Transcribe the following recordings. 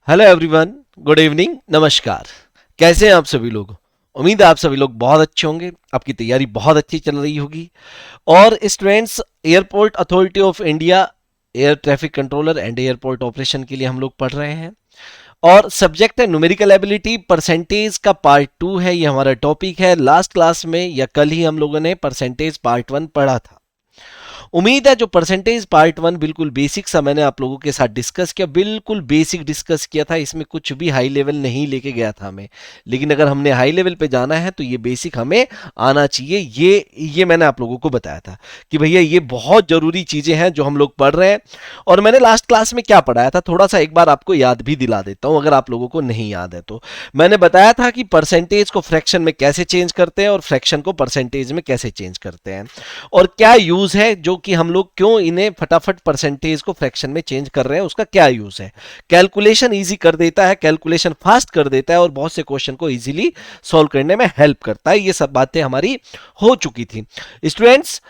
Hello everyone, good evening, नमस्कार। कैसे हैं आप सभी लोग? उम्मीद है आप सभी लोग बहुत अच्छे होंगे, आपकी तैयारी बहुत अच्छी चल रही होगी। और students, airport authority of India air traffic controller and airport operation के लिए हम लोग पढ़ रहे हैं। और सब्जेक्ट है न्यूमेरिकल एबिलिटी, परसेंटेज का पार्ट 2 है, ये हमारा टॉपिक है। लास्ट क्लास में या कल ही हम लोगों ने परसेंटेज पार्ट 1 पढ़ा था। उम्मीद है जो परसेंटेज पार्ट 1 बिल्कुल बेसिक सा मैंने आप लोगों के साथ डिस्कस किया, बिल्कुल बेसिक डिस्कस किया था, इसमें कुछ भी हाई लेवल नहीं लेके गया था हमें। लेकिन अगर हमने हाई लेवल पे जाना है तो ये बेसिक हमें आना चाहिए। ये मैंने आप लोगों को बताया था कि भैया ये बहुत जरूरी चीजें हैं जो हम लोग पढ़ रहे हैं। और मैंने लास्ट क्लास में क्या पढ़ाया था, थोड़ा सा एक बार आपको याद भी दिला देता हूं अगर आप लोगों को नहीं याद है तो। मैंने बताया था कि परसेंटेज को फ्रैक्शन में कैसे चेंज करते हैं और फ्रैक्शन को परसेंटेज में कैसे चेंज करते हैं, और क्या यूज है, जो कि हम लोग क्यों इन्हें फटाफट परसेंटेज को फ्रैक्शन में चेंज कर रहे हैं, उसका क्या यूज है। कैलकुलेशन इजी कर देता है, कैलकुलेशन फास्ट कर देता है और बहुत से क्वेश्चन को इजीली सॉल्व करने में हेल्प करता है। ये सब बातें हमारी हो चुकी थी। स्टूडेंट्स,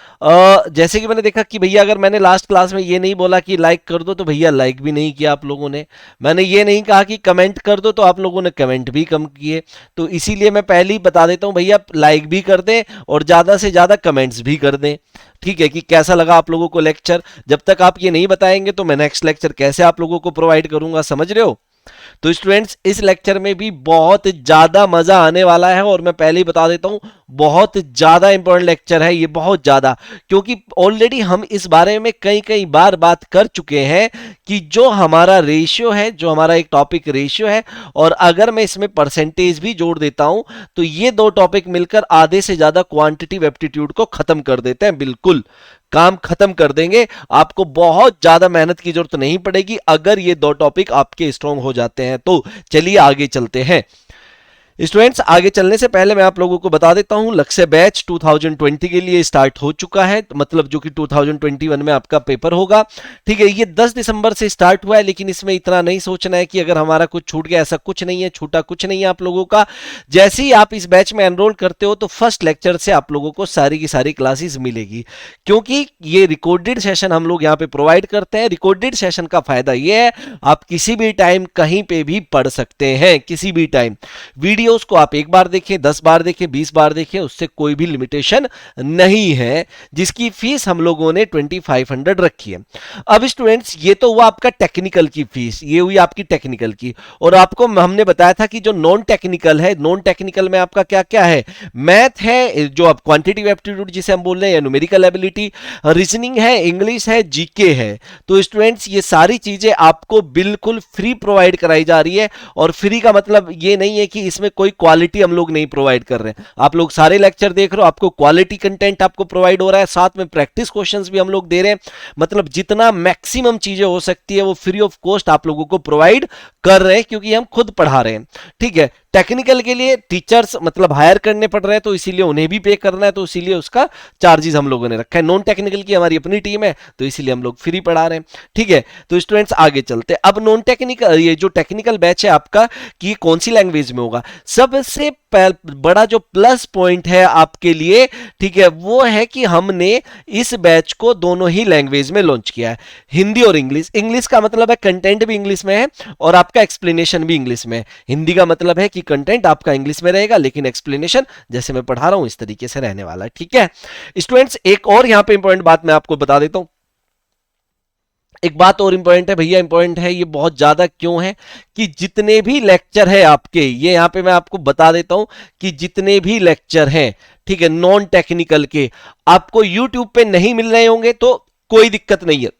जैसे कि मैंने देखा कि भैया अगर मैंने लास्ट क्लास में ये नहीं बोला कि लाइक कर दो तो भैया लाइक भी नहीं किया आप लोगों ने। मैंने ये नहीं कहा कि कमेंट कर दो तो आप लोगों ने कमेंट भी कम किए। तो इसीलिए मैं पहले ही बता देता हूं, भैया लाइक भी कर दें और ज्यादा से ज्यादा कमेंट्स भी कर दें। ठीक है कि कैसा लगा आप लोगों को लेक्चर। जब तक आप ये नहीं बताएंगे तो मैं नेक्स्ट लेक्चर कैसे आप लोगों को प्रोवाइड करूंगा, समझ रहे हो? तो स्टूडेंट्स, इस लेक्चर में भी बहुत ज्यादा मजा आने वाला है और मैं पहले ही बता देता हूं बहुत ज्यादा इंपॉर्टेंट लेक्चर है ये, बहुत ज्यादा। क्योंकि ऑलरेडी हम इस बारे में कई कई बार बात कर चुके हैं कि जो हमारा रेशियो है, जो हमारा एक टॉपिक रेशियो है, और अगर मैं इसमें परसेंटेज भी जोड़ देता हूं तो ये दो टॉपिक मिलकर आधे से ज्यादा क्वांटिटिव एप्टीट्यूड को खत्म कर देते हैं, बिल्कुल काम खत्म कर देंगे। आपको बहुत ज्यादा मेहनत की जरूरत नहीं पड़ेगी अगर ये दो टॉपिक आपके स्ट्रांग हो जाते हैं तो। चलिए आगे चलते हैं। स्टूडेंट्स, आगे चलने से पहले मैं आप लोगों को बता देता हूं, लक्ष्य बैच 2020 के लिए स्टार्ट हो चुका है, मतलब जो कि 2021 में आपका पेपर होगा। ठीक है, ये 10 दिसंबर से स्टार्ट हुआ है, लेकिन इसमें इतना नहीं सोचना है कि अगर हमारा कुछ छूट गया, ऐसा कुछ नहीं है, छूटा कुछ नहीं है आप लोगों का। जैसे ही आप इस बैच में एनरोल करते हो तो फर्स्ट लेक्चर से आप लोगों को सारी की सारी क्लासेस मिलेगी, क्योंकि ये रिकॉर्डेड सेशन हम लोग यहाँ पे प्रोवाइड करते हैं। रिकॉर्डेड सेशन का फायदा ये है, आप किसी भी टाइम कहीं पे भी पढ़ सकते हैं, किसी भी टाइम। वीडियोस को आप एक बार देखें, 10 बार देखें, 20 बार देखें, उससे कोई भी लिमिटेशन नहीं है। जिसकी फीस हम लोगों ने 2500 रखी है। अब स्टूडेंट्स, ये तो हुआ आपका टेक्निकल की फीस, ये हुई आपकी टेक्निकल की। और आपको हमने बताया था कि जो नॉन टेक्निकल है, नॉन टेक्निकल में आपका क्या क्या है, मैथ है, जो आप क्वांटिटिव एप्टीट्यूड जिसे हम बोल रहे हैं, या न्यूमेरिकल एबिलिटी, रीजनिंग है, इंग्लिश है, जीके है। तो स्टूडेंट्स, ये सारी चीजें आपको बिल्कुल फ्री प्रोवाइड कराई जा रही है। और फ्री का मतलब ये नहीं है कि इसमें कोई क्वालिटी हम लोग नहीं प्रोवाइड कर रहे हैं। आप लोग सारे लेक्चर देख रहे हो, आपको क्वालिटी कंटेंट आपको प्रोवाइड हो रहा है, साथ में प्रैक्टिस क्वेश्चंस भी हम लोग दे रहे हैं। मतलब जितना मैक्सिमम चीजें हो सकती है वो फ्री ऑफ कॉस्ट आप लोगों को प्रोवाइड कर रहे हैं, क्योंकि हम खुद पढ़ा रहे हैं। ठीक है, टेक्निकल के लिए टीचर्स मतलब हायर करने पड़ रहे हैं, तो इसीलिए उन्हें भी पे करना है, तो इसीलिए उसका चार्जेस हम लोगों ने रखा है। नॉन टेक्निकल की हमारी अपनी टीम है, तो इसीलिए हम लोग फ्री पढ़ा रहे हैं। ठीक है, तो स्टूडेंट्स आगे चलते हैं। अब नॉन टेक्निकल, ये जो टेक्निकल बैच है आपका, कि कौन सी लैंग्वेज में होगा, सबसे बड़ा जो प्लस पॉइंट है आपके लिए, ठीक है, वो है कि हमने इस बैच को दोनों ही लैंग्वेज में लॉन्च किया है, हिंदी और इंग्लिश। इंग्लिश का मतलब है कंटेंट भी इंग्लिश में है और आपका एक्सप्लेनेशन भी इंग्लिश में है। हिंदी का मतलब है कि कंटेंट आपका इंग्लिश में रहेगा, लेकिन एक्सप्लेनेशन जैसे मैं पढ़ा रहा हूं इस तरीके से रहने वाला है। ठीक है स्टूडेंट्स, एक और यहां पे इंपॉर्टेंट बात मैं आपको बता देता हूं। एक बात और इंपॉर्टेंट है भैया, इंपॉर्टेंट है ये बहुत ज्यादा, क्यों है कि जितने भी लेक्चर है आपके, ये यहां पे मैं आपको बता देता हूं कि जितने भी लेक्चर हैं, ठीक है, नॉन टेक्निकल के, आपको यूट्यूब पे नहीं मिल रहे होंगे तो कोई दिक्कत नहीं है।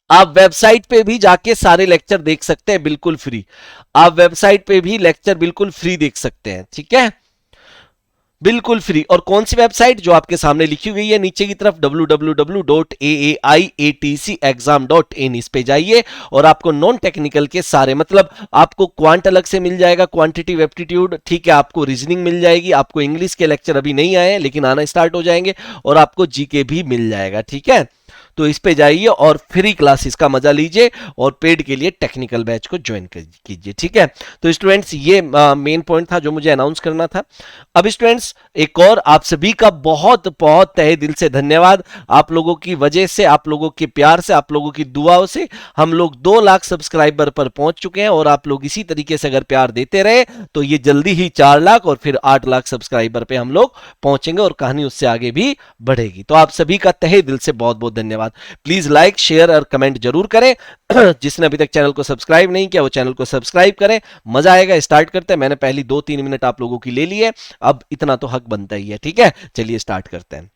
आप वेबसाइट पे भी जाके सारे लेक्चर देख सकते हैं बिल्कुल फ्री। आप वेबसाइट पे भी लेक्चर बिल्कुल फ्री देख सकते हैं। ठीक है, बिल्कुल फ्री। और कौन सी वेबसाइट, जो आपके सामने लिखी हुई है नीचे की तरफ, www.aaiatcexam.in, इस पे जाइए और आपको नॉन टेक्निकल के सारे, मतलब आपको क्वांट अलग से मिल जाएगा, क्वांटिटिव एप्टीट्यूड, ठीक है, आपको रीजनिंग मिल जाएगी, आपको इंग्लिश के लेक्चर अभी नहीं आए हैं लेकिन आना स्टार्ट हो जाएंगे, और आपको जीके भी मिल जाएगा। ठीक है, तो इस पे जाइए और फ्री क्लासेस का मजा लीजिए और पेड के लिए टेक्निकल बैच को ज्वाइन कीजिए, ठीक है। तो स्टूडेंट्स ये मेन पॉइंट था जो मुझे अनाउंस करना था। अब स्टूडेंट्स एक और आप सभी का बहुत बहुत तहे दिल से धन्यवाद। आप लोगों की वजह से, आप लोगों के प्यार से, आप लोगों की दुआओं से हम लोग 2 लाख सब्सक्राइबर पर पहुंच चुके हैं और आप लोग इसी तरीके से अगर प्यार देते रहे तो ये जल्दी ही 4 लाख और फिर 8 लाख सब्सक्राइबर पे हम लोग पहुंचेंगे और कहानी उससे आगे भी बढ़ेगी। तो आप सभी का तहे दिल से बहुत बहुत धन्यवाद। प्लीज लाइक, शेयर और कमेंट जरूर करें। जिसने अभी तक चैनल को सब्सक्राइब नहीं किया वो चैनल को सब्सक्राइब करें। मजा आएगा। स्टार्ट करते हैं। मैंने पहली 2-3 मिनट आप लोगों की ले ली है, अब इतना तो हक बनता ही है, ठीक है। चलिए स्टार्ट करते हैं।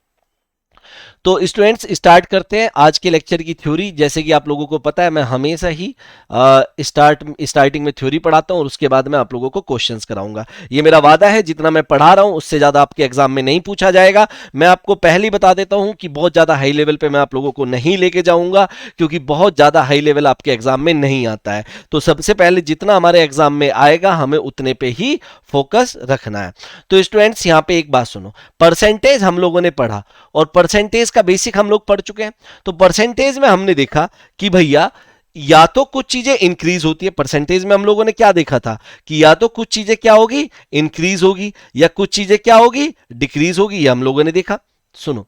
तो स्टूडेंट्स स्टार्ट करते हैं आज के लेक्चर की थ्योरी। जैसे कि आप लोगों को पता है मैं हमेशा ही स्टार्टिंग में थ्योरी पढ़ाता हूं और उसके बाद मैं आप लोगों को क्वेश्चंस कराऊंगा। ये मेरा वादा है, जितना मैं पढ़ा रहा हूं उससे ज्यादा आपके एग्जाम में नहीं पूछा जाएगा। मैं आपको पहले ही बता देता हूं कि बहुत ज्यादा हाई लेवल पे मैं आप लोगों को नहीं लेके जाऊंगा, क्योंकि बहुत ज्यादा हाई लेवल आपके एग्जाम में नहीं आता है। तो सबसे पहले जितना हमारे एग्जाम में आएगा हमें उतने पे ही फोकस रखना है। तो स्टूडेंट्स यहां पे एक बात सुनो, परसेंटेज हम लोगों ने पढ़ा और परसेंटेज का बेसिक हम लोग पढ़ चुके हैं। तो परसेंटेज में हमने देखा कि भैया या तो कुछ चीजें इंक्रीज होती है। परसेंटेज में हम लोगों ने क्या देखा था कि या तो कुछ चीजें क्या होगी, इंक्रीज होगी, या कुछ चीजें क्या होगी, डिक्रीज होगी। ये हम लोगों ने देखा। सुनो,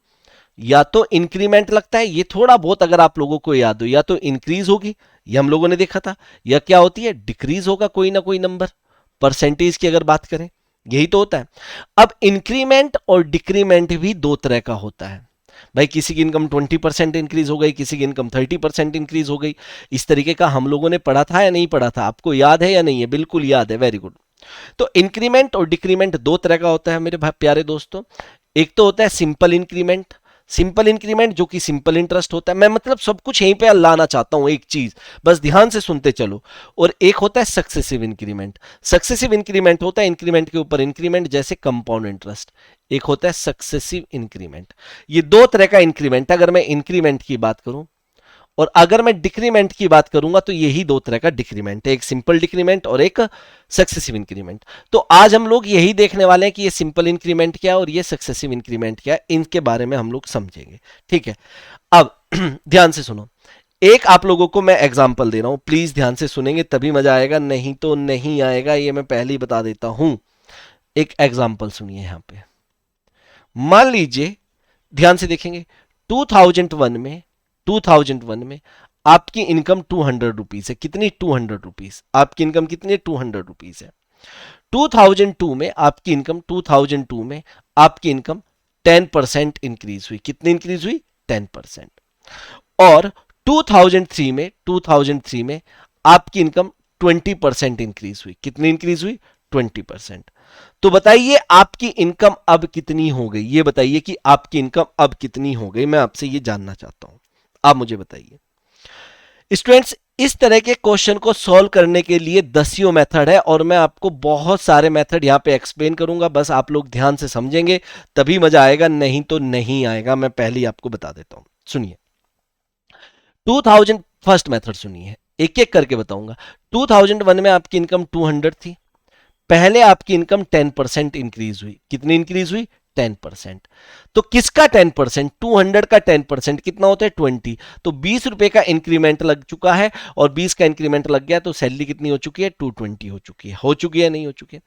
या तो इंक्रीमेंट लगता है, ये थोड़ा बहुत अगर आप लोगों को याद हो, या तो इंक्रीज होगी, ये हम लोगों ने देखा था, या क्या होती है, डिक्रीज होगा कोई ना कोई नंबर। परसेंटेज की अगर बात करें यही तो होता है। अब इंक्रीमेंट और डिक्रीमेंट भी 2 तरह का होता है। भाई किसी की इनकम 20% इंक्रीज हो गई, किसी की इनकम 30% इंक्रीज हो गई। इस तरीके का हम लोगों ने पढ़ा था या नहीं पढ़ा था, आपको याद है या नहीं है? बिल्कुल याद है, वेरी गुड। तो इंक्रीमेंट और डिक्रीमेंट 2 तरह का होता है मेरे प्यारे दोस्तों। एक तो होता है सिंपल इंक्रीमेंट। सिंपल इंक्रीमेंट जो कि सिंपल इंटरेस्ट होता है। मैं मतलब सब कुछ यहीं पे लाना चाहता हूं, एक चीज बस ध्यान से सुनते चलो। और एक होता है सक्सेसिव इंक्रीमेंट। सक्सेसिव इंक्रीमेंट होता है इंक्रीमेंट के ऊपर इंक्रीमेंट, जैसे कंपाउंड इंटरेस्ट। एक होता है सक्सेसिव इंक्रीमेंट। ये 2 तरह का इंक्रीमेंट। अगर मैं इंक्रीमेंट की बात करूं और अगर मैं डिक्रीमेंट की बात करूंगा तो यही 2 तरह का डिक्रीमेंट है, एक सिंपल डिक्रीमेंट और एक सक्सेसिव इंक्रीमेंट। तो आज हम लोग यही देखने वाले हैं कि ये सिंपल इंक्रीमेंट क्या है और ये सक्सेसिव इंक्रीमेंट क्या है, इनके बारे में हम लोग समझेंगे, ठीक है। अब ध्यान से सुनो, एक आप लोगों को मैं एग्जांपल दे रहा हूं, प्लीज ध्यान से सुनेंगे तभी मजा आएगा, नहीं तो नहीं आएगा, ये मैं पहले ही बता देता हूं। एक एग्जांपल सुनिए यहां पे। मान लीजिए, ध्यान से देखेंगे, 2001 में आपकी इनकम 200 रुपीज है। कितनी? 200 रुपीज। आपकी इनकम कितनी है? 200 रुपीज है। 2002 में आपकी इनकम 10% इंक्रीज हुई। कितनी इंक्रीज हुई? 10%। और 2003 में आपकी इनकम 20% इंक्रीज हुई। कितनी इंक्रीज हुई? 20%। तो बताइए आपकी इनकम अब कितनी हो गई? ये बताइए कि आपकी इनकम अब कितनी हो गई, मैं आपसे ये जानना चाहता हूं, आप मुझे बताइए। स्टूडेंट्स, इस तरह के क्वेश्चन को सॉल्व करने के लिए दसियों मेथड है और मैं आपको बहुत सारे मेथड यहां पे एक्सप्लेन करूंगा। बस आप लोग ध्यान से समझेंगे तभी मजा आएगा, नहीं तो नहीं आएगा। मैं पहले ही आपको बता देता हूं, सुनिए। 2000 फर्स्ट मेथड सुनिए, एक एक करके बताऊंगा। 2001 में आपकी इनकम 200 थी। पहले आपकी इनकम 10% इंक्रीज हुई। कितनी इंक्रीज हुई? 10%। तो किसका 10%? 200 का 10% कितना होता है? 20। तो 20 रुपए का इंक्रीमेंट लग चुका है और 20 का इंक्रीमेंट लग गया तो सैलरी कितनी हो चुकी है? 220 हो चुकी है। हो चुकी है, नहीं हो चुकी है?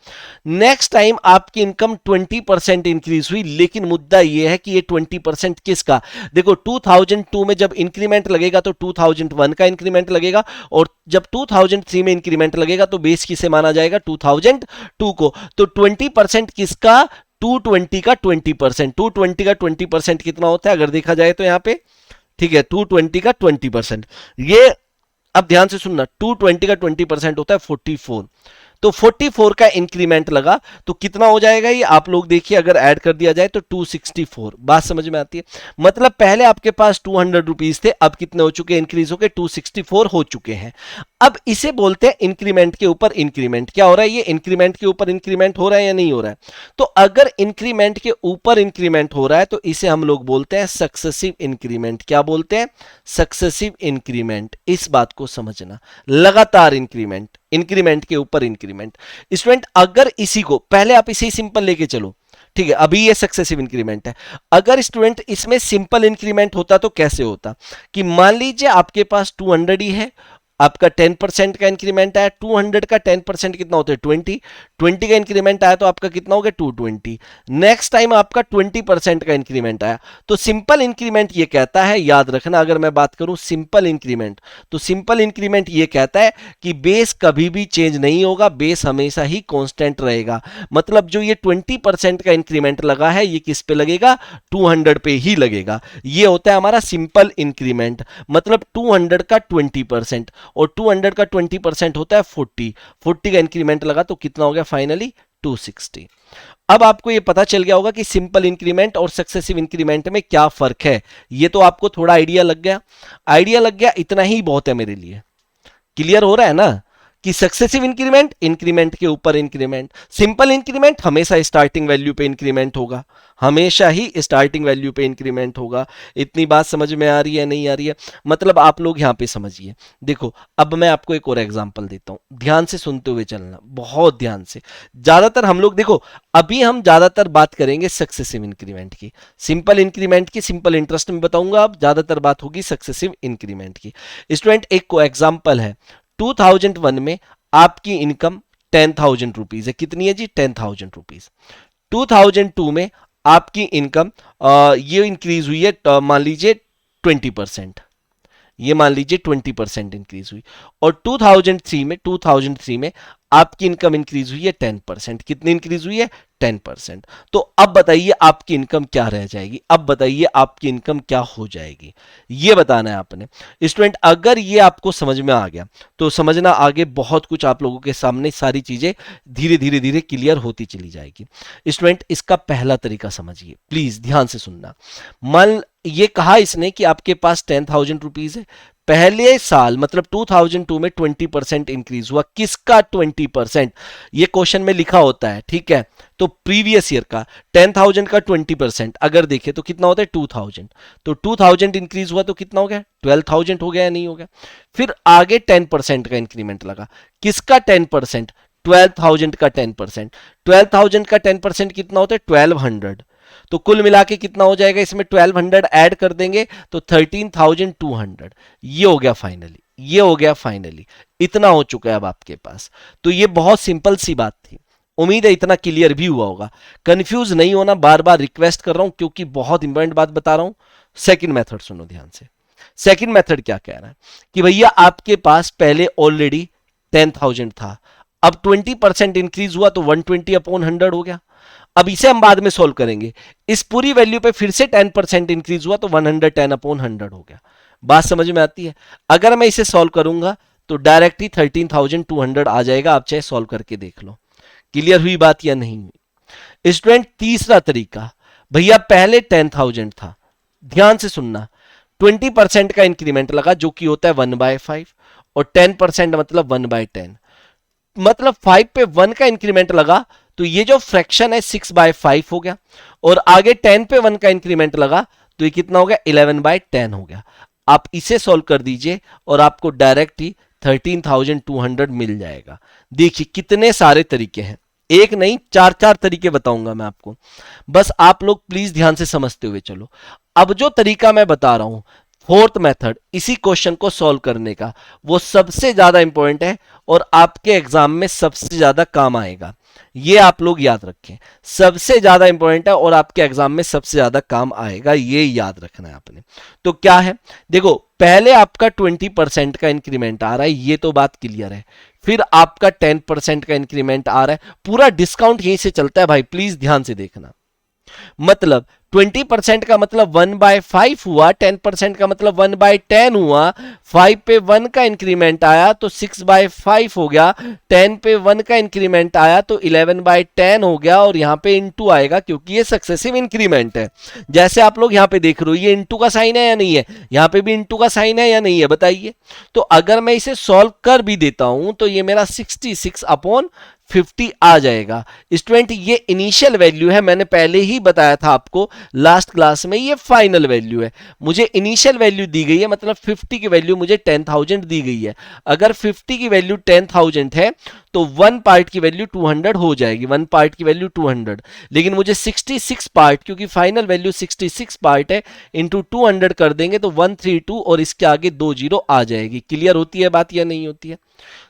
नेक्स्ट टाइम आपकी इनकम 20% इंक्रीज हुई, लेकिन मुद्दा यह है कि ये 20% किसका? देखो 2002 में जब इंक्रीमेंट लगेगा तो 2001 का इंक्रीमेंट लगेगा और जब 2003 में इंक्रीमेंट लगेगा तो बेस किसे माना जाएगा? 2002 को। तो 20% किसका? 220 का 20%। 220 का 20% कितना होता है अगर देखा जाए तो यहां पे, ठीक है, 220 का 20%। ये अब ध्यान से सुनना, 220 का 20% होता है 44। तो 44 का इंक्रीमेंट लगा तो कितना हो जाएगा ये आप लोग देखिए, अगर ऐड कर दिया जाए तो 264। बात समझ में आती है? मतलब पहले आपके पास 200 रुपीज थे, अब कितने हो चुके हैं? इंक्रीज होकर 264 हो चुके हैं। अब इसे बोलते हैं इंक्रीमेंट के ऊपर इंक्रीमेंट। क्या हो रहा है? ये इंक्रीमेंट के ऊपर इंक्रीमेंट हो रहा है या नहीं हो रहा है? तो अगर इंक्रीमेंट के ऊपर इंक्रीमेंट हो रहा है तो इसे हम लोग बोलते हैं सक्सेसिव इंक्रीमेंट। क्या बोलते हैं? Successive increment. इस बात को समझना, लगातार इंक्रीमेंट, इंक्रीमेंट के ऊपर इंक्रीमेंट। स्टूडेंट, अगर इसी को पहले आप इसे सिंपल लेके चलो, ठीक है, अभी ये सक्सेसिव इंक्रीमेंट है। अगर स्टूडेंट इसमें सिंपल इंक्रीमेंट होता तो कैसे होता कि मान लीजिए आपके पास 200 ही है, आपका 10% का इंक्रीमेंट आया, 200 का 10% कितना होता है 20 का इंक्रीमेंट आया तो आपका कितना हो गया 220। नेक्स्ट टाइम आपका 20% का इंक्रीमेंट आया तो सिंपल इंक्रीमेंट ये कहता है, याद रखना अगर मैं बात करूं सिंपल इंक्रीमेंट, तो सिंपल इंक्रीमेंट ये कहता है कि बेस कभी भी चेंज नहीं होगा, बेस हमेशा ही कांस्टेंट रहेगा। मतलब जो ये 20% का इंक्रीमेंट लगा है ये किस पे लगेगा, 200 पे ही लगेगा। ये होता है हमारा सिंपल इंक्रीमेंट, मतलब 200 का 20% और 200 का 20% होता है 40 का इंक्रीमेंट लगा तो कितना हो गया फाइनली 260। अब आपको यह पता चल गया होगा कि सिंपल इंक्रीमेंट और सक्सेसिव इंक्रीमेंट में क्या फर्क है। यह तो आपको थोड़ा आइडिया लग गया, इतना ही बहुत है मेरे लिए। क्लियर हो रहा है ना कि सक्सेसिव इंक्रीमेंट, इंक्रीमेंट के ऊपर इंक्रीमेंट, सिंपल इंक्रीमेंट हमेशा स्टार्टिंग वैल्यू पे इंक्रीमेंट होगा, हमेशा ही स्टार्टिंग वैल्यू पे इंक्रीमेंट होगा। इतनी बात समझ में आ रही है नहीं आ रही है, मतलब आप लोग यहां पे समझिए। देखो अब मैं आपको एक और एग्जांपल देता हूं, ध्यान से सुनते हुए चलना, बहुत ध्यान से। ज्यादातर हम लोग देखो अभी हम ज्यादातर बात करेंगे सक्सेसिव इंक्रीमेंट की, सिंपल इंक्रीमेंट की सिंपल इंटरेस्ट में बताऊंगा, अब ज्यादातर बात होगी सक्सेसिव इंक्रीमेंट की। स्टूडेंट एक को एग्जाम्पल है, 2001 में आपकी इनकम 10,000 रुपीज है, कितनी है जी 10,000 रुपीज। 2002 में आपकी इनकम ये इंक्रीज हुई है मान लीजिए 20%, ये मान लीजिए 20% इंक्रीज हुई। और 2003 में आपकी इनकम इंक्रीज हुई है 10%, कितनी इंक्रीज हुई है 10%। तो अब बताइए आपकी इनकम क्या रह जाएगी, अब बताइए आपकी इनकम क्या हो जाएगी, ये बताना है आपने। स्टूडेंट अगर ये आपको समझ में आ गया तो समझना आगे बहुत कुछ आप लोगों के सामने सारी चीजें धीरे धीरे धीरे क्लियर होती चली जाएगी। स्टूडेंट इसका पहला तरीका समझिए, प्लीज ध्यान से सुनना। मान ये कहा इसने कि आपके पास 10,000 रुपीज है, पहले साल मतलब 2002 में 20% इंक्रीज हुआ, किसका 20%, ये क्वेश्चन में लिखा होता है, ठीक है। तो प्रीवियस ईयर का 10,000 का 20% अगर देखें तो कितना होता है 2,000, तो 2,000 इंक्रीज हुआ तो कितना हो गया 12,000 हो गया या नहीं हो गया। फिर आगे 10% का इंक्रीमेंट लगा, किसका 10%, 12,000 का 10%, 12,000 का 10% कितना होता है 1,200, तो कुल मिला के कितना हो जाएगा, इसमें 1,200 ऐड कर देंगे तो 13,200। ये हो गया फाइनली, ये हो गया फाइनली, इतना हो चुका है अब आपके पास। तो ये बहुत सिंपल सी बात थी, उम्मीद है इतना क्लियर भी हुआ होगा। कंफ्यूज नहीं होना, बार बार रिक्वेस्ट कर रहा हूं क्योंकि बहुत इंपॉर्टेंट बात बता रहा हूं। सेकंड मेथड सुनो ध्यान से। सेकंड मेथड क्या कह रहा है कि भैया आपके पास पहले ऑलरेडी 10,000 था, अब 20% इंक्रीज हुआ तो 120/100 हो गया। अब इसे हम बाद में सोल्व करेंगे, इस पूरी वैल्यू पे फिर से 10% इंक्रीज हुआ तो 110/100 हो गया। बात समझ में आती है। अगर मैं इसे सोल्व करूंगा तो डायरेक्टली 13,200 आ जाएगा, आप चाहे सोल्व करके देख लो। क्लियर हुई बात या नहीं हुई। स्टूडेंट तीसरा तरीका, भैया पहले 10,000 था, ध्यान से सुनना, 20% का इंक्रीमेंट लगा जो कि होता है 1/5 और 10% मतलब 1/10, मतलब 5 पे 1 का इंक्रीमेंट लगा तो ये जो फ्रैक्शन है 6/5 हो गया, और आगे 10 पे 1 का इंक्रीमेंट लगा तो ये कितना हो गया 11/10 हो गया। आप इसे सॉल्व कर दीजिए और आपको डायरेक्ट ही 13,200 मिल जाएगा। देखिए कितने सारे तरीके हैं, एक नहीं 4 तरीके बताऊंगा मैं आपको, बस आप लोग प्लीज ध्यान से समझते हुए चलो। अब जो तरीका मैं बता रहा हूं फोर्थ मेथड इसी क्वेश्चन को सॉल्व करने का, वो सबसे ज्यादा इंपॉर्टेंट है और आपके एग्जाम में सबसे ज्यादा काम आएगा। ये आप लोग याद रखें, सबसे ज्यादा इंपॉर्टेंट है और आपके एग्जाम में सबसे ज्यादा काम आएगा, ये याद रखना है आपने। तो क्या है, देखो पहले आपका 20% का इंक्रीमेंट आ रहा है, ये तो बात क्लियर है। फिर आपका 10% का इंक्रीमेंट आ रहा है, पूरा डिस्काउंट यहीं से चलता है भाई, प्लीज ध्यान से देखना। मतलब 20% का मतलब 1/5 हुआ, 10% का मतलब 1/10 हुआ, 5 पे 1 का इंक्रीमेंट आया तो 6/5 हो गया, 10 पे 1 का इंक्रीमेंट आया तो 11/10 हो गया, और यहां पे इंटू आएगा क्योंकि ये सक्सेसिव इंक्रीमेंट है। जैसे आप लोग यहां पे देख रहे हो ये इंटू का साइन है या नहीं है, यहां पे भी इंटू का साइन है या नहीं है, बताइए। तो अगर मैं इसे सॉल्व कर भी देता हूं तो ये मेरा 66/50 50 आ जाएगा। स्टूडेंट ये इनिशियल वैल्यू है, मैंने पहले ही बताया था आपको लास्ट क्लास में, ये फाइनल वैल्यू है। मुझे इनिशियल वैल्यू दी गई है, मतलब 50 की वैल्यू मुझे 10,000 दी गई है। अगर 50 की वैल्यू 10,000 है तो वन पार्ट की वैल्यू 200 हो जाएगी, वन पार्ट की वैल्यू 200। लेकिन मुझे 66 पार्ट, क्योंकि फाइनल वैल्यू 66 पार्ट है, इंटू 200 कर देंगे तो 132 और इसके आगे 2 जीरो आ जाएगी। क्लियर होती है बात या नहीं होती है?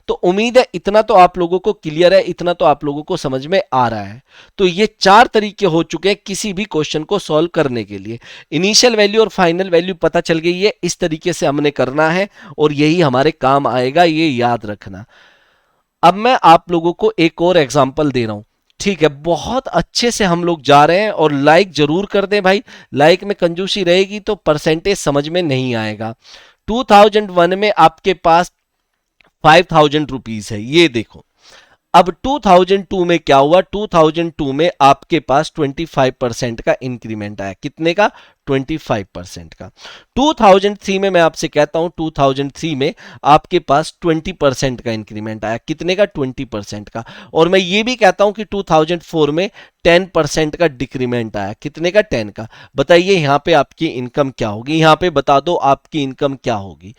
तो उम्मीद है इतना तो आप लोगों को क्लियर है, इतना तो आप लोगों को समझ में आ रहा है। तो ये 4 तरीके हो चुके हैं किसी भी क्वेश्चन को सॉल्व करने के लिए। इनिशियल वैल्यू और फाइनल वैल्यू पता चल गई है, इस तरीके से हमने करना है और यही हमारे काम आएगा, ये याद रखना। अब मैं आप लोगों को एक और एग्जांपल दे रहा हूं, ठीक है? बहुत अच्छे से हम लोग जा रहे हैं, और लाइक जरूर कर दें भाई, लाइक में कंजूसी रहेगी तो परसेंटेज समझ में नहीं आएगा। 2001 में आपके पास 5,000 रुपीज है, ये देखो। अब 2002 में क्या हुआ? 2002 में आपके पास 25% का इंक्रीमेंट आया। कितने का? 25% का। 2003 में मैं आपसे कहता हूं, 2003 में आपके पास 20% का इंक्रीमेंट आया। कितने का? 20% का। और मैं ये भी कहता हूं कि 2004 में 10% का डिक्रीमेंट आया। कितने का? 10 का। बताइए यहां पे आपकी इनकम क्या होगी? यहां पे बता दो आपकी इनकम क्या होगी।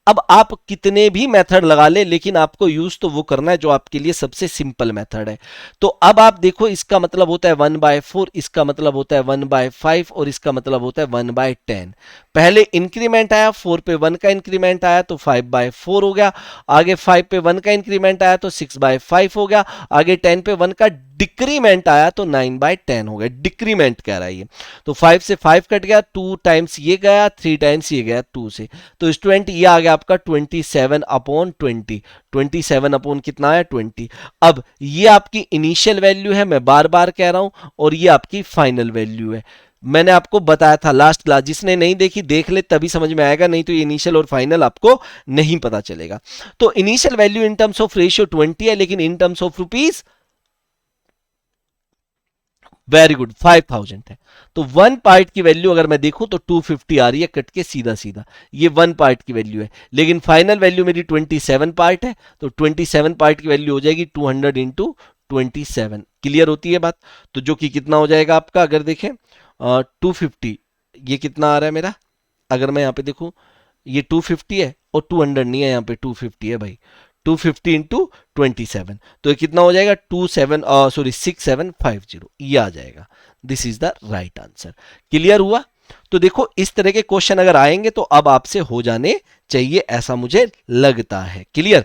अब आप कितने भी मेथड लगा ले, लेकिन आपको यूज तो वो करना है जो आपके लिए सबसे सिंपल मेथड है। तो अब आप देखो, इसका मतलब होता है 1/4, इसका मतलब होता है 1/5 और इसका मतलब होता है 1/10। पहले इंक्रीमेंट आया, 4 पे 1 का इंक्रीमेंट आया तो 5/4 हो गया। आगे 5 पे 1 का इंक्रीमेंट आया तो 6/5 हो गया। आगे 10 पे 1 का डिक्रीमेंट आया तो 9/10 हो गया। डिक्रीमेंट कह रहा है ये, तो 5 से 5 कट गया, 2 टाइम्स ये गया, 3 टाइम्स ये गया 2 से। तो स्टूडेंट ये आ गया आपका 27/20। 27 कितना है? 20। अब ये आपकी इनिशियल वैल्यू है, मैं बार बार कह रहा हूं, और ये आपकी फाइनल वैल्यू है। मैंने आपको बताया था लास्ट क्लास, जिसने नहीं देखी देख ले, तभी समझ में आएगा, नहीं तो ये इनिशियल और फाइनल आपको नहीं पता चलेगा। तो initial value in terms of ratio 20 है, लेकिन in terms of rupees very good 5,000 है। तो वन पार्ट की वैल्यू अगर मैं देखूं तो 250 आ रही है कट के सीधा सीधा, ये वन पार्ट की वैल्यू है। लेकिन फाइनल वैल्यू मेरी 27 पार्ट है, तो 27 पार्ट की वैल्यू हो जाएगी 200 इंटू 27। क्लियर होती है बात? तो जो कि कितना हो जाएगा आपका, अगर देखें 250, ये कितना आ रहा है मेरा, अगर मैं यहाँ पे देखूं ये 250 है और 200 नहीं है, यहाँ पे 250 है भाई। 250 इंटू 27, तो ये कितना हो जाएगा? 6750, ये आ जाएगा। This is the right answer. Clear हुआ? तो देखो इस तरह के क्वेश्चन अगर आएंगे तो अब आपसे हो जाने चाहिए, ऐसा मुझे लगता है। क्लियर?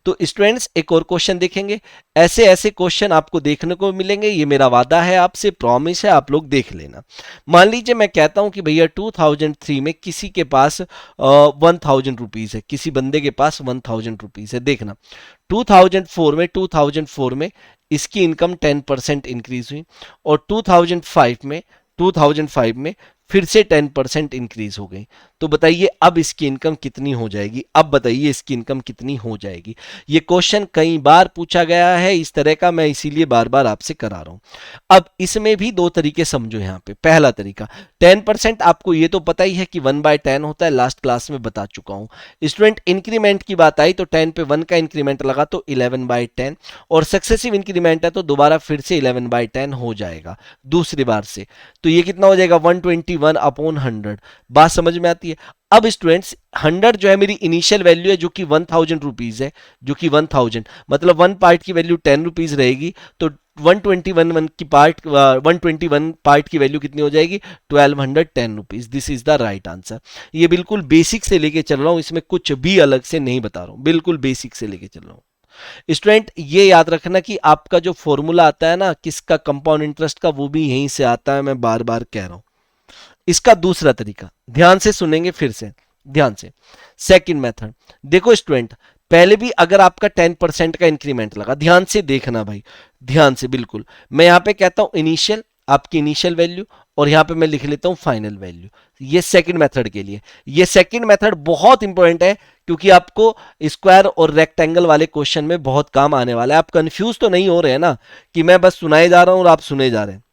तो स्टूडेंट्स एक और क्वेश्चन देखेंगे। ऐसे ऐसे क्वेश्चन आपको देखने को मिलेंगे, ये मेरा वादा है आपसे, प्रॉमिस है, आप लोग देख लेना। मान लीजिए मैं कहता हूं कि भैया 2003 में किसी के पास 1,000 रुपीज है, किसी बंदे के पास 1,000 रुपीज है। देखना 2004 में इसकी इनकम 10% इंक्रीज हुई, और 2005 में फिर से 10% इंक्रीज हो गई। तो बताइए अब इसकी इनकम कितनी हो जाएगी? अब बताइए इसकी इनकम कितनी हो जाएगी? ये क्वेश्चन कई बार पूछा गया है इस तरह का, मैं इसीलिए बार बार आपसे करा रहा हूं। अब इसमें भी दो तरीके समझो यहां पे। पहला तरीका 10%, आपको ये तो पता ही है कि 1/10 होता है, लास्ट क्लास में बता चुका हूं। स्टूडेंट इंक्रीमेंट की बात आई तो 10 पे 1 का इंक्रीमेंट लगा तो 11/10, और सक्सेसिव इंक्रीमेंट है तो दोबारा फिर से 11/10 हो जाएगा दूसरी बार से। तो ये कितना हो जाएगा? 121/100। बात समझ में आती है? अब स्टूडेंट्स 100 जो है मेरी इनिशियल वैल्यू है, जो कि 1,000 रुपीज है, जो कि 1,000 मतलब वन पार्ट की वैल्यू 10 रुपीज रहेगी, तो 121 पार्ट की वैल्यू कितनी हो जाएगी? 1210 rupees. This is the right answer. ये बिल्कुल बेसिक से लेके चल रहा हूं, इसमें कुछ भी अलग से नहीं बता रहा हूं, बिल्कुल बेसिक से लेके चल रहा हूं। स्टूडेंट ये याद रखना कि आपका जो फॉर्मूला आता है ना किसका, कंपाउंड इंटरेस्ट का, वो भी यहीं से आता है, मैं बार बार कह रहा हूं। इसका दूसरा तरीका ध्यान से सुनेंगे, फिर से ध्यान से। सेकंड मेथड देखो स्टूडेंट, पहले भी अगर आपका 10% का इंक्रीमेंट लगा, ध्यान से देखना भाई, ध्यान से बिल्कुल। मैं यहां पे कहता हूं इनिशियल, आपकी इनिशियल वैल्यू, और यहां पे मैं लिख लेता हूं फाइनल वैल्यू। ये सेकंड मेथड के लिए। ये सेकंड मेथड बहुत इंपॉर्टेंट है, क्योंकि आपको स्क्वायर और रेक्टेंगल वाले क्वेश्चन में बहुत काम आने वाला है। आप कंफ्यूज तो नहीं हो रहे हैं ना कि मैं बस सुनाए जा रहा हूं और आप सुने जा रहे हैं?